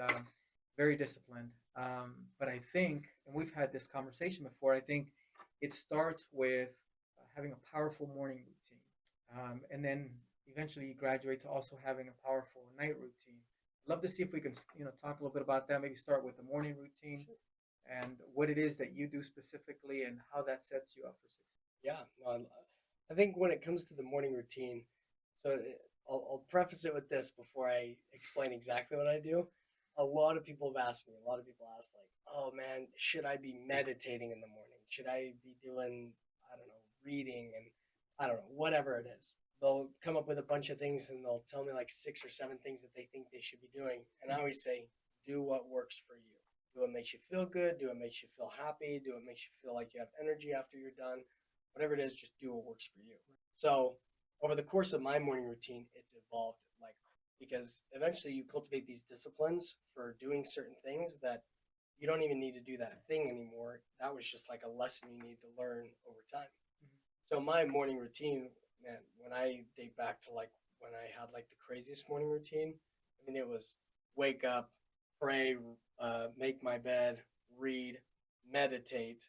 very disciplined. But I think, and we've had this conversation before, I think it starts with having a powerful morning routine, and then eventually you graduate to also having a powerful night routine. Love to see if we can, talk a little bit about that. Maybe start with the morning routine and what it is that you do specifically and how that sets you up for success. Yeah, no, I think when it comes to the morning routine, so I'll preface it with this before I explain exactly what I do. A lot of people have asked me, a lot of people ask, like, oh man, should I be meditating in the morning? Should I be doing, I don't know, reading and I don't know, whatever it is. They'll come up with a bunch of things and they'll tell me like 6 or 7 things that they think they should be doing. And I always say, do what works for you. Do what makes you feel good. Do what makes you feel happy. Do what makes you feel like you have energy after you're done. Whatever it is, just do what works for you. So over the course of my morning routine, it's evolved like because eventually you cultivate these disciplines for doing certain things that you don't even need to do that thing anymore. That was just like a lesson you need to learn over time. So my morning routine, man, when I date back to like when I had like the craziest morning routine, I mean it was wake up, pray, make my bed, read, meditate,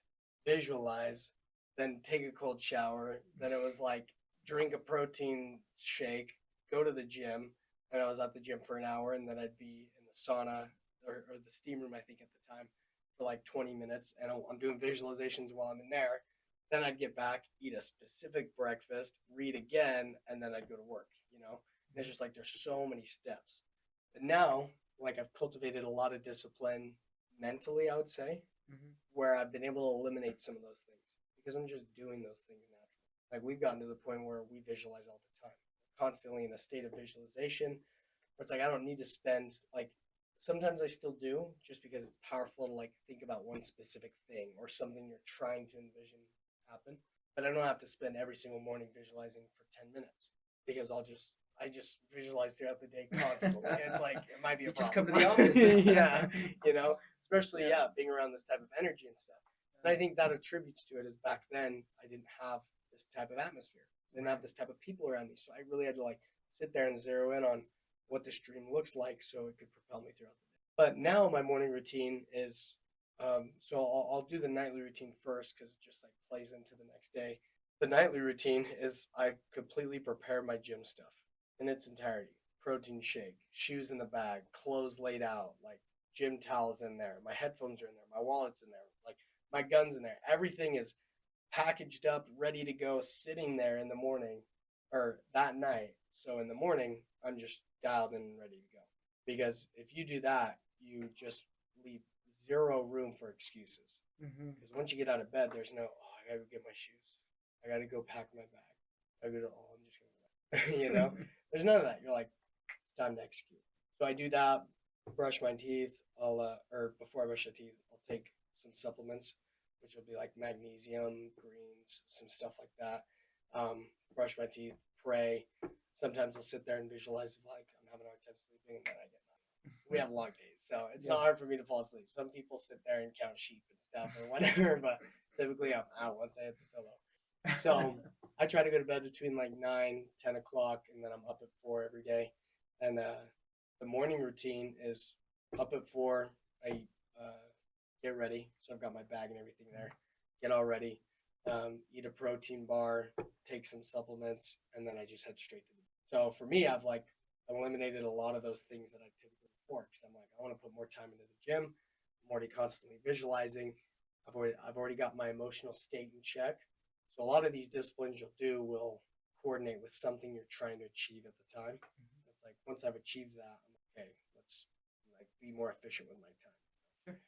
visualize, then take a cold shower. Then it was like drink a protein shake, go to the gym, and I was at the gym for an hour, and then I'd be in the sauna or the steam room, I think at the time, for like 20 minutes, and I'm doing visualizations while I'm in there. Then I'd get back, eat a specific breakfast, read again, and then I'd go to work. And it's just like there's so many steps. But now, like I've cultivated a lot of discipline mentally, I would say, Mm-hmm. where I've been able to eliminate some of those things because I'm just doing those things naturally. Like we've gotten to the point where we visualize all the time, constantly in a state of visualization. Where it's like I don't need to spend like sometimes I still do just because it's powerful to like think about one specific thing or something you're trying to envision happen. But I don't have to spend every single morning visualizing for 10 minutes because I just visualize throughout the day constantly. It's like it might be a You just problem. come to the office. Yeah, especially being around this type of energy and stuff. And I think that attributes to it is back then I didn't have this type of atmosphere. I didn't have this type of people around me. So I really had to like sit there and zero in on what this dream looks like so it could propel me throughout the day. But now my morning routine is so I'll do the nightly routine first because it just like plays into the next day. The nightly routine is I completely prepare my gym stuff in its entirety. Protein shake, shoes in the bag, clothes laid out, like gym towels in there, my headphones are in there, my wallet's in there, like my gun's in there. Everything is packaged up, ready to go, sitting there in the morning or that night. So in the morning, I'm just dialed in and ready to go. Because if you do that, you just leave zero room for excuses. Because once you get out of bed, there's no, oh, I gotta go get my shoes. I gotta go pack my bag. I gotta, oh, I'm just gonna, There's none of that. You're like, it's time to execute. So I do that, brush my teeth. Or before I brush my teeth, I'll take some supplements, which will be like magnesium, greens, some stuff like that. Brush my teeth, pray. Sometimes I'll sit there and visualize like I'm having a hard time sleeping, and then I get nothing. We have long days, so it's not hard for me to fall asleep. Some people sit there and count sheep and stuff or whatever, but Typically, I'm out once I hit the pillow. So I try to go to bed between like 9, 10 o'clock, and then I'm up at 4 every day. And the morning routine is up at 4. I get ready. So I've got my bag and everything there. Get all ready. Eat a protein bar, take some supplements, and then I just head straight to the gym. So for me, I've like eliminated a lot of those things that I typically before because I'm like, I want to put more time into the gym. I'm already constantly visualizing. I've already got my emotional state in check. So a lot of these disciplines you'll do will coordinate with something you're trying to achieve at the time. Mm-hmm. It's like once I've achieved that, I'm like, okay, let's like be more efficient with my time. Sure.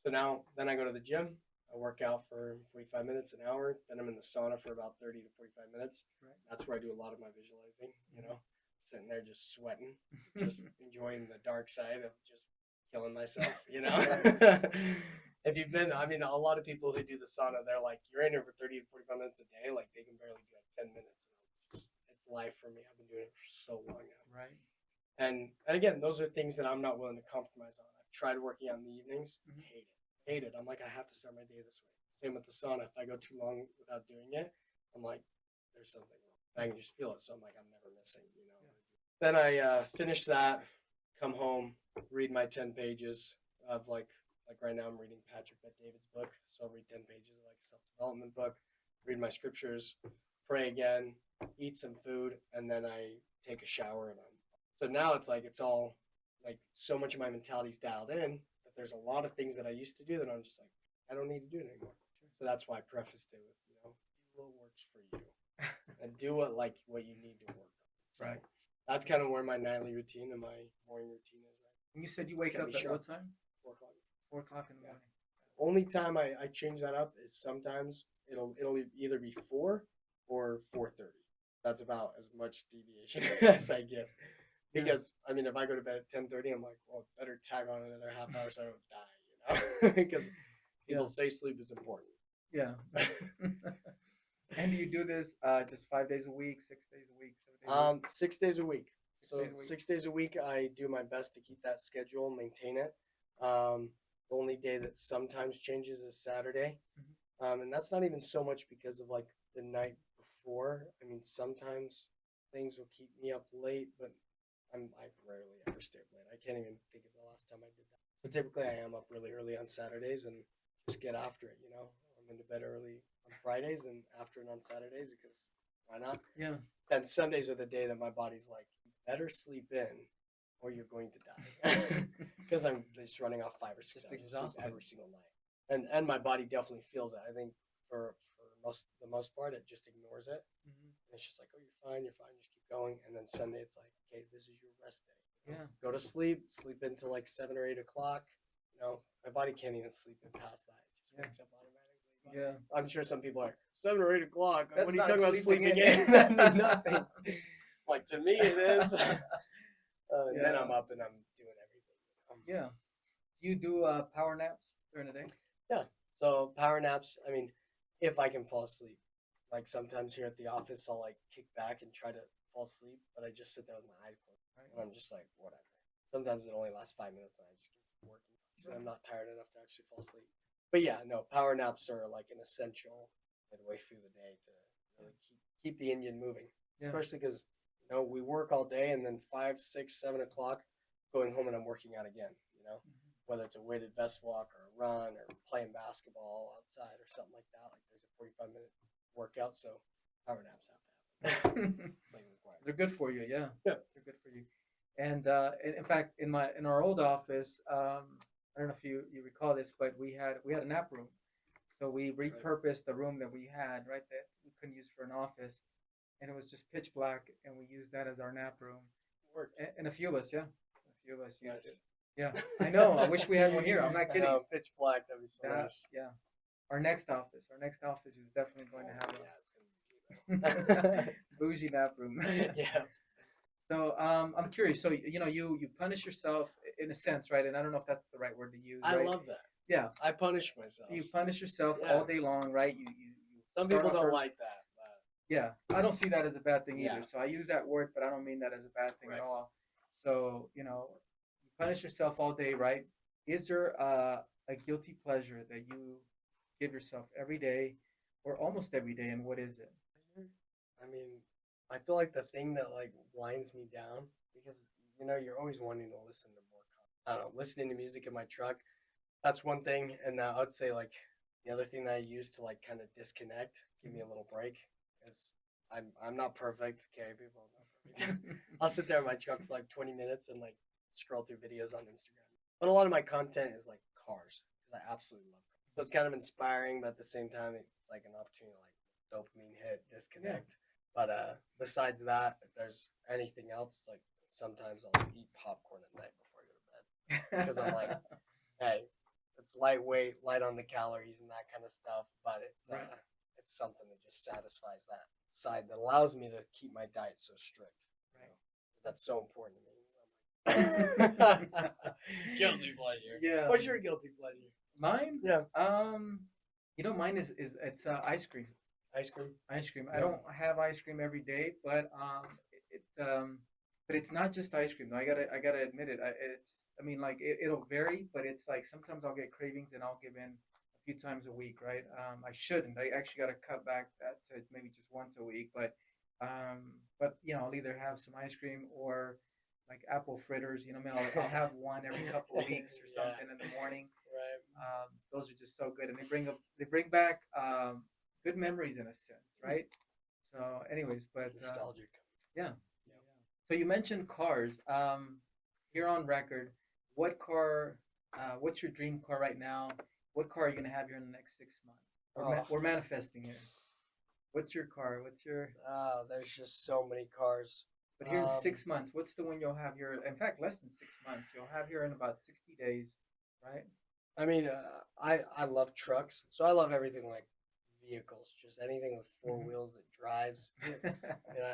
So now then I go to the gym. I work out for 45 minutes, an hour. Then I'm in the sauna for about 30 to 45 minutes. Right. That's where I do a lot of my visualizing, you know, sitting there just sweating, just enjoying the dark side of just killing myself, you know. If you've been, I mean, a lot of people who do the sauna, they're like, you're in here for 30 to 45 minutes a day. Like they can barely do like 10 minutes. It's life for me. I've been doing it for so long now. Right. And again, those are things that I'm not willing to compromise on. I've tried working out in the evenings, hate it. I'm like, I have to start my day this way. Same with the sauna. If I go too long without doing it, I'm like, there's something wrong. I can just feel it. So I'm like, I'm never missing, you know. Yeah. Then I finish that, come home, read my 10 pages of like right now I'm reading Patrick Bet-David's book. So I'll read 10 pages of like a self-development book, read my scriptures, pray again, eat some food, and then I take a shower. So now it's like, it's all like so much of my mentality's dialed in. There's a lot of things that I used to do that I'm just like, I don't need to do it anymore. So that's why I prefaced it with, you know, do what works for you and do what you need to work on. So right. That's kind of where my nightly routine and my morning routine is. Right. And you said you wake up at what time? 4 o'clock. 4 o'clock in the morning. Only time I change that up is sometimes it'll either be 4 or 4:30. That's about as much deviation as I give. Because I mean, if I go to bed at 10:30, I'm like, well, better tag on another half hour so I don't die, you know? Because people say sleep is important. Yeah. And do you do this just 5 days a week, 6 days a week, 7 days a week? 6 days a week. So 6 days a week, I do my best to keep that schedule, maintain it. The only day that sometimes changes is Saturday, and that's not even so much because of like the night before. I mean, sometimes things will keep me up late, but I rarely ever stay up late. I can't even think of the last time I did that. But typically I am up really early on Saturdays and just get after it, you know. I'm into bed early on Fridays and after it on Saturdays because why not? Yeah. Then Sundays are the day that my body's like, you better sleep in or you're going to die. Because I'm just running off 5 or 6 hours of sleep every single night. And my body definitely feels that. I think for the most part, it just ignores it. And it's just like, oh, you're fine, just keep going. And then Sunday, it's like, okay, this is your rest day. Yeah. Go to sleep until like 7 or 8 o'clock. You know, my body can't even sleep past that. It just wakes up automatically. Yeah. I'm sure some people are 7 or 8 o'clock. That's what are you talking about sleeping in? That's nothing. Like to me, it is. And then I'm up and I'm doing everything. Yeah. Do you do power naps during the day? Yeah. So power naps. I mean, if I can fall asleep. Like sometimes here at the office, I'll like kick back and try to fall asleep, but I just sit there with my eyes closed. Right. And I'm just like, whatever. Sometimes it only lasts 5 minutes and I just keep working. So I'm not tired enough to actually fall asleep. But yeah, no, power naps are like an essential midway through the day to really keep the engine moving. Yeah. Especially because, you know, we work all day and then 5, 6, 7 o'clock going home and I'm working out again, you know, whether it's a weighted vest walk or a run or playing basketball outside or something like that. Like there's a 45-minute workout, so power naps have to happen. It's like required. They're good for you, yeah. Yeah, they're good for you. And in fact, in our old office, I don't know if you recall this, but we had a nap room, so we repurposed the room that we had right that we couldn't use for an office, and it was just pitch black, and we used that as our nap room. Worked. And a few of us used it. Yeah, I know. I wish we had one here. I'm not kidding. Pitch black, that'd be so nice. Yeah. Our next office is definitely going to have a bougie nap room. Yeah. So I'm curious. So you punish yourself in a sense, right? And I don't know if that's the right word to use. I right? love that. Yeah. I punish myself. You punish yourself all day long, right? You Some people don't like that. But... Yeah, I don't see that as a bad thing either. So I use that word, but I don't mean that as a bad thing at all. So you punish yourself all day, right? Is there a guilty pleasure that you give yourself every day or almost every day, and what is it? I mean, I feel like the thing that like winds me down because you're always wanting to listen to more. I don't know, listening to music in my truck. That's one thing, and I'd say like the other thing that I use to like kind of disconnect, give me a little break, is I'm not perfect. Okay, people, I'm not perfect. I'll sit there in my truck for like 20 minutes and like scroll through videos on Instagram. But a lot of my content is like cars because I absolutely love cars. So it's kind of inspiring, but at the same time, it's like an opportunity to like dopamine hit, Yeah. disconnect. But besides that, if there's anything else, it's like sometimes I'll eat popcorn at night before I go to bed because I'm like, hey, it's lightweight, light on the calories and that kind of stuff, but Right. it's something that just satisfies that side that allows me to keep my diet so strict. Right. That's so important to me. Guilty pleasure. Yeah. What's your guilty pleasure? Mine? Yeah. Mine is it's ice cream. Ice cream. Ice cream. I Yeah. don't have ice cream every day, but it's not just ice cream. Though. I gotta admit it. I mean, like it'll vary, but it's like sometimes I'll get cravings and I'll give in a few times a week, right? I shouldn't. I actually got to cut back that to maybe just once a week, but I'll either have some ice cream or like apple fritters. I mean, I'll have one every couple of weeks or Yeah. something in the morning. Right. Those are just so good, and they bring back good memories in a sense, right? So, anyways, but Nostalgic. yeah. Yeah. So you mentioned cars. Here on record, what car? What's your dream car right now? What car are you gonna have here in the next 6 months? We're manifesting it. What's your car? What's your? There's just so many cars. But here in 6 months, what's the one you'll have here? In fact, less than 6 months. You'll have here in about 60 days, right? I mean, I love trucks, so I love everything like vehicles, just anything with 4 Mhm. wheels that drives.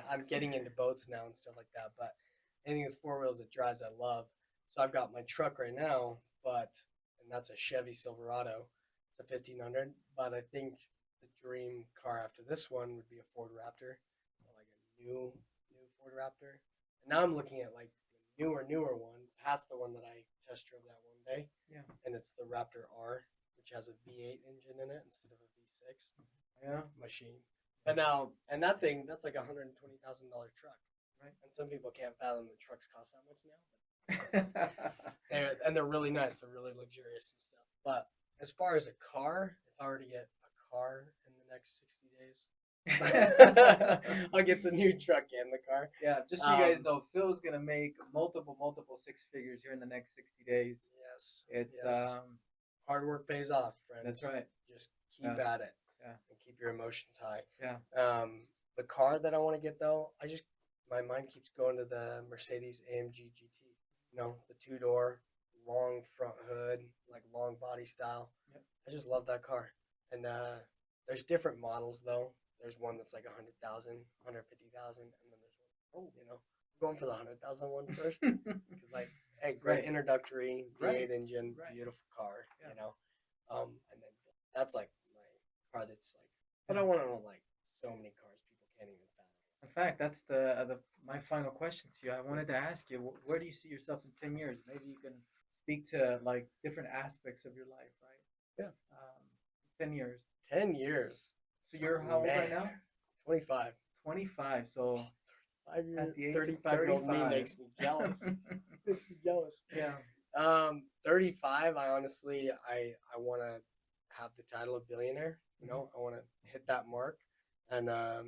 I'm getting into boats now and stuff like that, but anything with 4 wheels that drives, I love. So I've got my truck right now, and that's a Chevy Silverado. It's a 1500, but I think the dream car after this one would be a Ford Raptor, like a new Ford Raptor. And now I'm looking at like the newer one, past the one that I test drove that one day, Yeah. and it's the Raptor R, which has a V8 engine in it instead of a V6 Yeah. machine. But now, and that thing, that's like $120,000 truck. Right. And some people can't fathom the trucks cost that much now. They're really nice. They're really luxurious and stuff. But as far as a car, if I were to get a car in the next 60 days, I'll get the new truck and the car. Yeah, just so you guys know, Phil's gonna make multiple six figures here in the next 60 days. Yes. It's yes. Hard work pays off, friends. That's right. Just keep at it. Yeah. And keep your emotions high. Yeah. The car that I want to get though, my mind keeps going to the Mercedes AMG GT. The 2-door, long front hood, like long body style. Yep. I just love that car. And there's different models though. There's one that's like 100,000, 150,000, and then there's one. I'm going for the 100,000 one first because like, hey, great introductory V8 engine, beautiful car. Yeah. And then that's like my car that's like. But I want to know like so many cars people can't even fathom. In fact, that's my final question to you. I wanted to ask you, where do you see yourself in 10 years? Maybe you can speak to like different aspects of your life, right? Yeah. 10 years. 10 years. So you're how old right now? 25. 25. So 5 years. at the age 35-year-old of me 35. makes me jealous. Makes me jealous. Yeah. 35. I honestly, I want to have the title of billionaire. I want to hit that mark, and I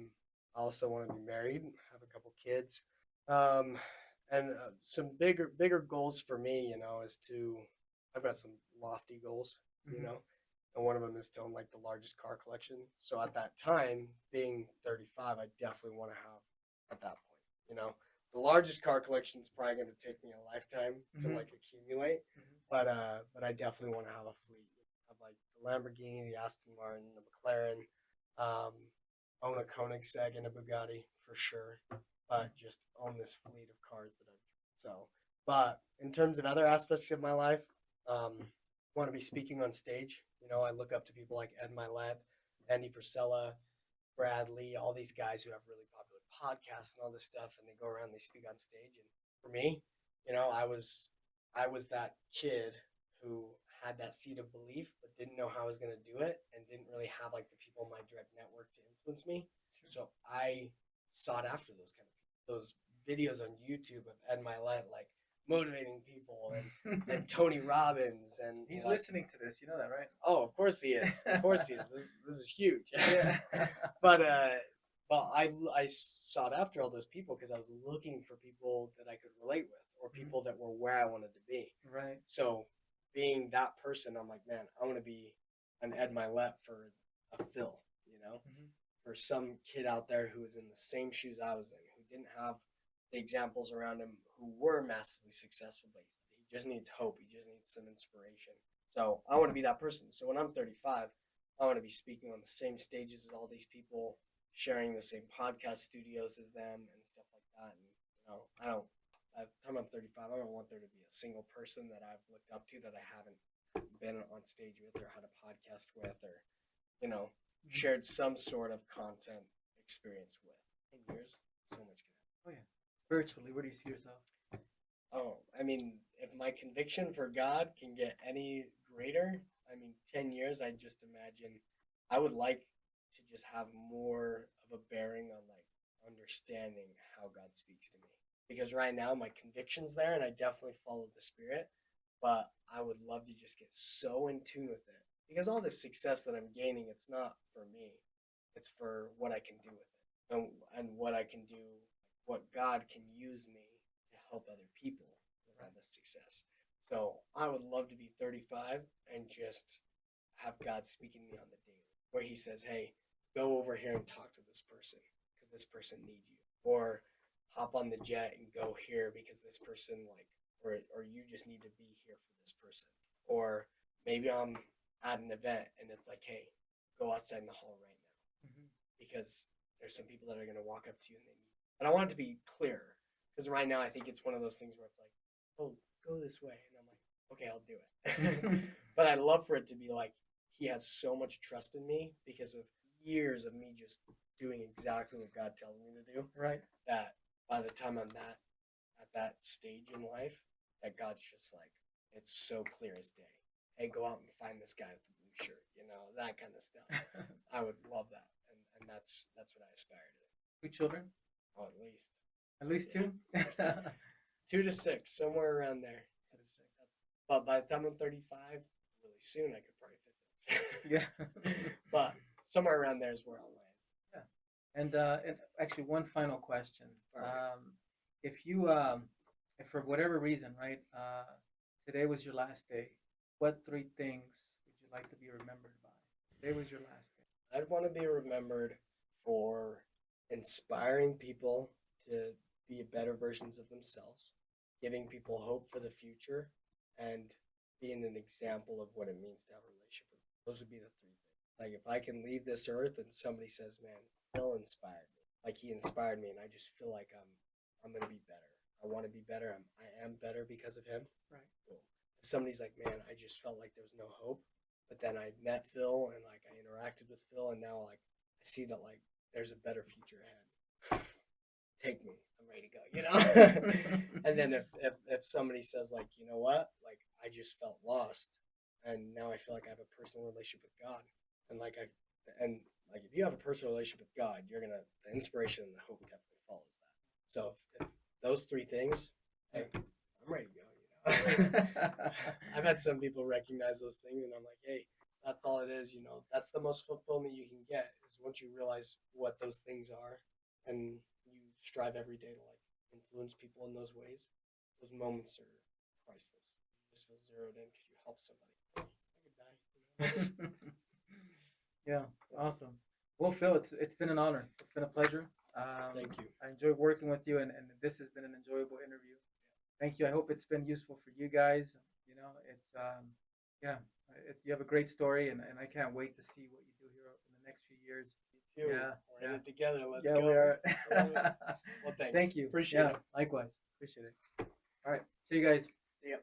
also want to be married, have a couple kids, and some bigger goals for me. Is to I've got some lofty goals. Mhm. And one of them is to own like the largest car collection. So at that time, being 35, I definitely want to have at that point. The largest car collection is probably going to take me a lifetime to like accumulate, but I definitely want to have a fleet of like the Lamborghini, the Aston Martin, the McLaren, own a Koenigsegg and a Bugatti for sure, but just own this fleet of cars that I've so. But in terms of other aspects of my life, want to be speaking on stage. I look up to people like Ed Milet, Andy Frisella, Bradley, all these guys who have really popular podcasts and all this stuff, and they go around, they speak on stage. And for me, I was that kid who had that seed of belief but didn't know how I was going to do it and didn't really have like the people in my direct network to influence me. So I sought after those kind of people. Those videos on YouTube of Ed Milet, like motivating people, and Tony Robbins, and He's like, listening to this. You know that, right? oh, of course he is. Of course he is. This is huge. Yeah. But I sought after all those people because I was looking for people that I could relate with or people that were where I wanted to be. Right. So being that person, I'm like, man, I want to be an Ed Milet for a Phil, you know, for some kid out there who was in the same shoes I was in, who didn't have the examples around him who were massively successful, but he just needs hope. He just needs some inspiration. So I want to be that person. So when I'm 35, I want to be speaking on the same stages as all these people, sharing the same podcast studios as them and stuff like that. And, you know, by the time I'm 35, I don't want there to be a single person that I've looked up to that I haven't been on stage with or had a podcast with or, you know, shared some sort of content experience with. 10 years, so much can happen. Oh, yeah. Spiritually, where do you see yourself? Oh, I mean, if my conviction for God can get any greater, I mean, 10 years, I just imagine I would like to just have more of a bearing on like understanding how God speaks to me. Because right now my conviction's there and I definitely follow the Spirit, but I would love to just get so in tune with it. Because all this success that I'm gaining, it's not for me. It's for what I can do with it and what I can do, what God can use me to help other people have this success. So I would love to be 35 and just have God speaking to me on the daily, where He says, "Hey, go over here and talk to this person because this person needs you," or hop on the jet and go here because this person or you just need to be here for this person. Or maybe I'm at an event and it's like, "Hey, go outside in the hall right now," because there's some people that are going to walk up to you and they need. But I want it to be clear because right now I think it's one of those things where it's like, "Oh, go this way," and I'm like, "Okay, I'll do it." But I'd love for it to be like He has so much trust in me because of years of me just doing exactly what God tells me to do. Right. That by the time I'm at that stage in life, that God's just like, it's so clear as day. Hey, go out and find this guy with the blue shirt, you know, that kind of stuff. I would love that, and that's what I aspire to. 2 children? Oh, at least. At least 2? 2 to 6, somewhere around there. But by the time I'm 35, really soon, I could probably fit 6. Yeah. But somewhere around there is where I'll land. Yeah. And actually, one final question. Right. If you, if for whatever reason, right, today was your last day, what 3 things would you like to be remembered by? Today was your last day. I'd want to be remembered for inspiring people to be better versions of themselves, giving people hope for the future, and being an example of what it means to have a relationship. Those would be the 3 things. Like if I can leave this earth and somebody says, "Man, Phil inspired me," like he inspired me, and I just feel like I'm gonna be better. I want to be better. I am better because of him. Right. Cool. If somebody's like, "Man, I just felt like there was no hope," but then I met Phil and like I interacted with Phil, and now like I see that like there's a better future ahead. Take me. I'm ready to go, you know? And then if somebody says like, "You know what? Like I just felt lost and now I feel like I have a personal relationship with God." And like if you have a personal relationship with God, the inspiration and the hope definitely follows that. So if those 3 things, hey, I'm ready to go, you know? I've had some people recognize those things and I'm like, "Hey, that's all it is, you know. That's the most fulfillment you can get is once you realize what those things are and you strive every day to like influence people in those ways. Those moments are priceless. You just feel zeroed in because you help somebody. I could die. You know? Yeah, awesome. Well, Phil, it's been an honor. It's been a pleasure. Thank you. I enjoyed working with you, and this has been an enjoyable interview. Thank you. I hope it's been useful for you guys. You know, it's yeah, you have a great story, and I can't wait to see what you do here in the next few years. Me too. Yeah, We're in it together. Let's yeah, go. we are. Well, thanks. Thank you. Appreciate it. Likewise. Appreciate it. All right. See you guys. See ya.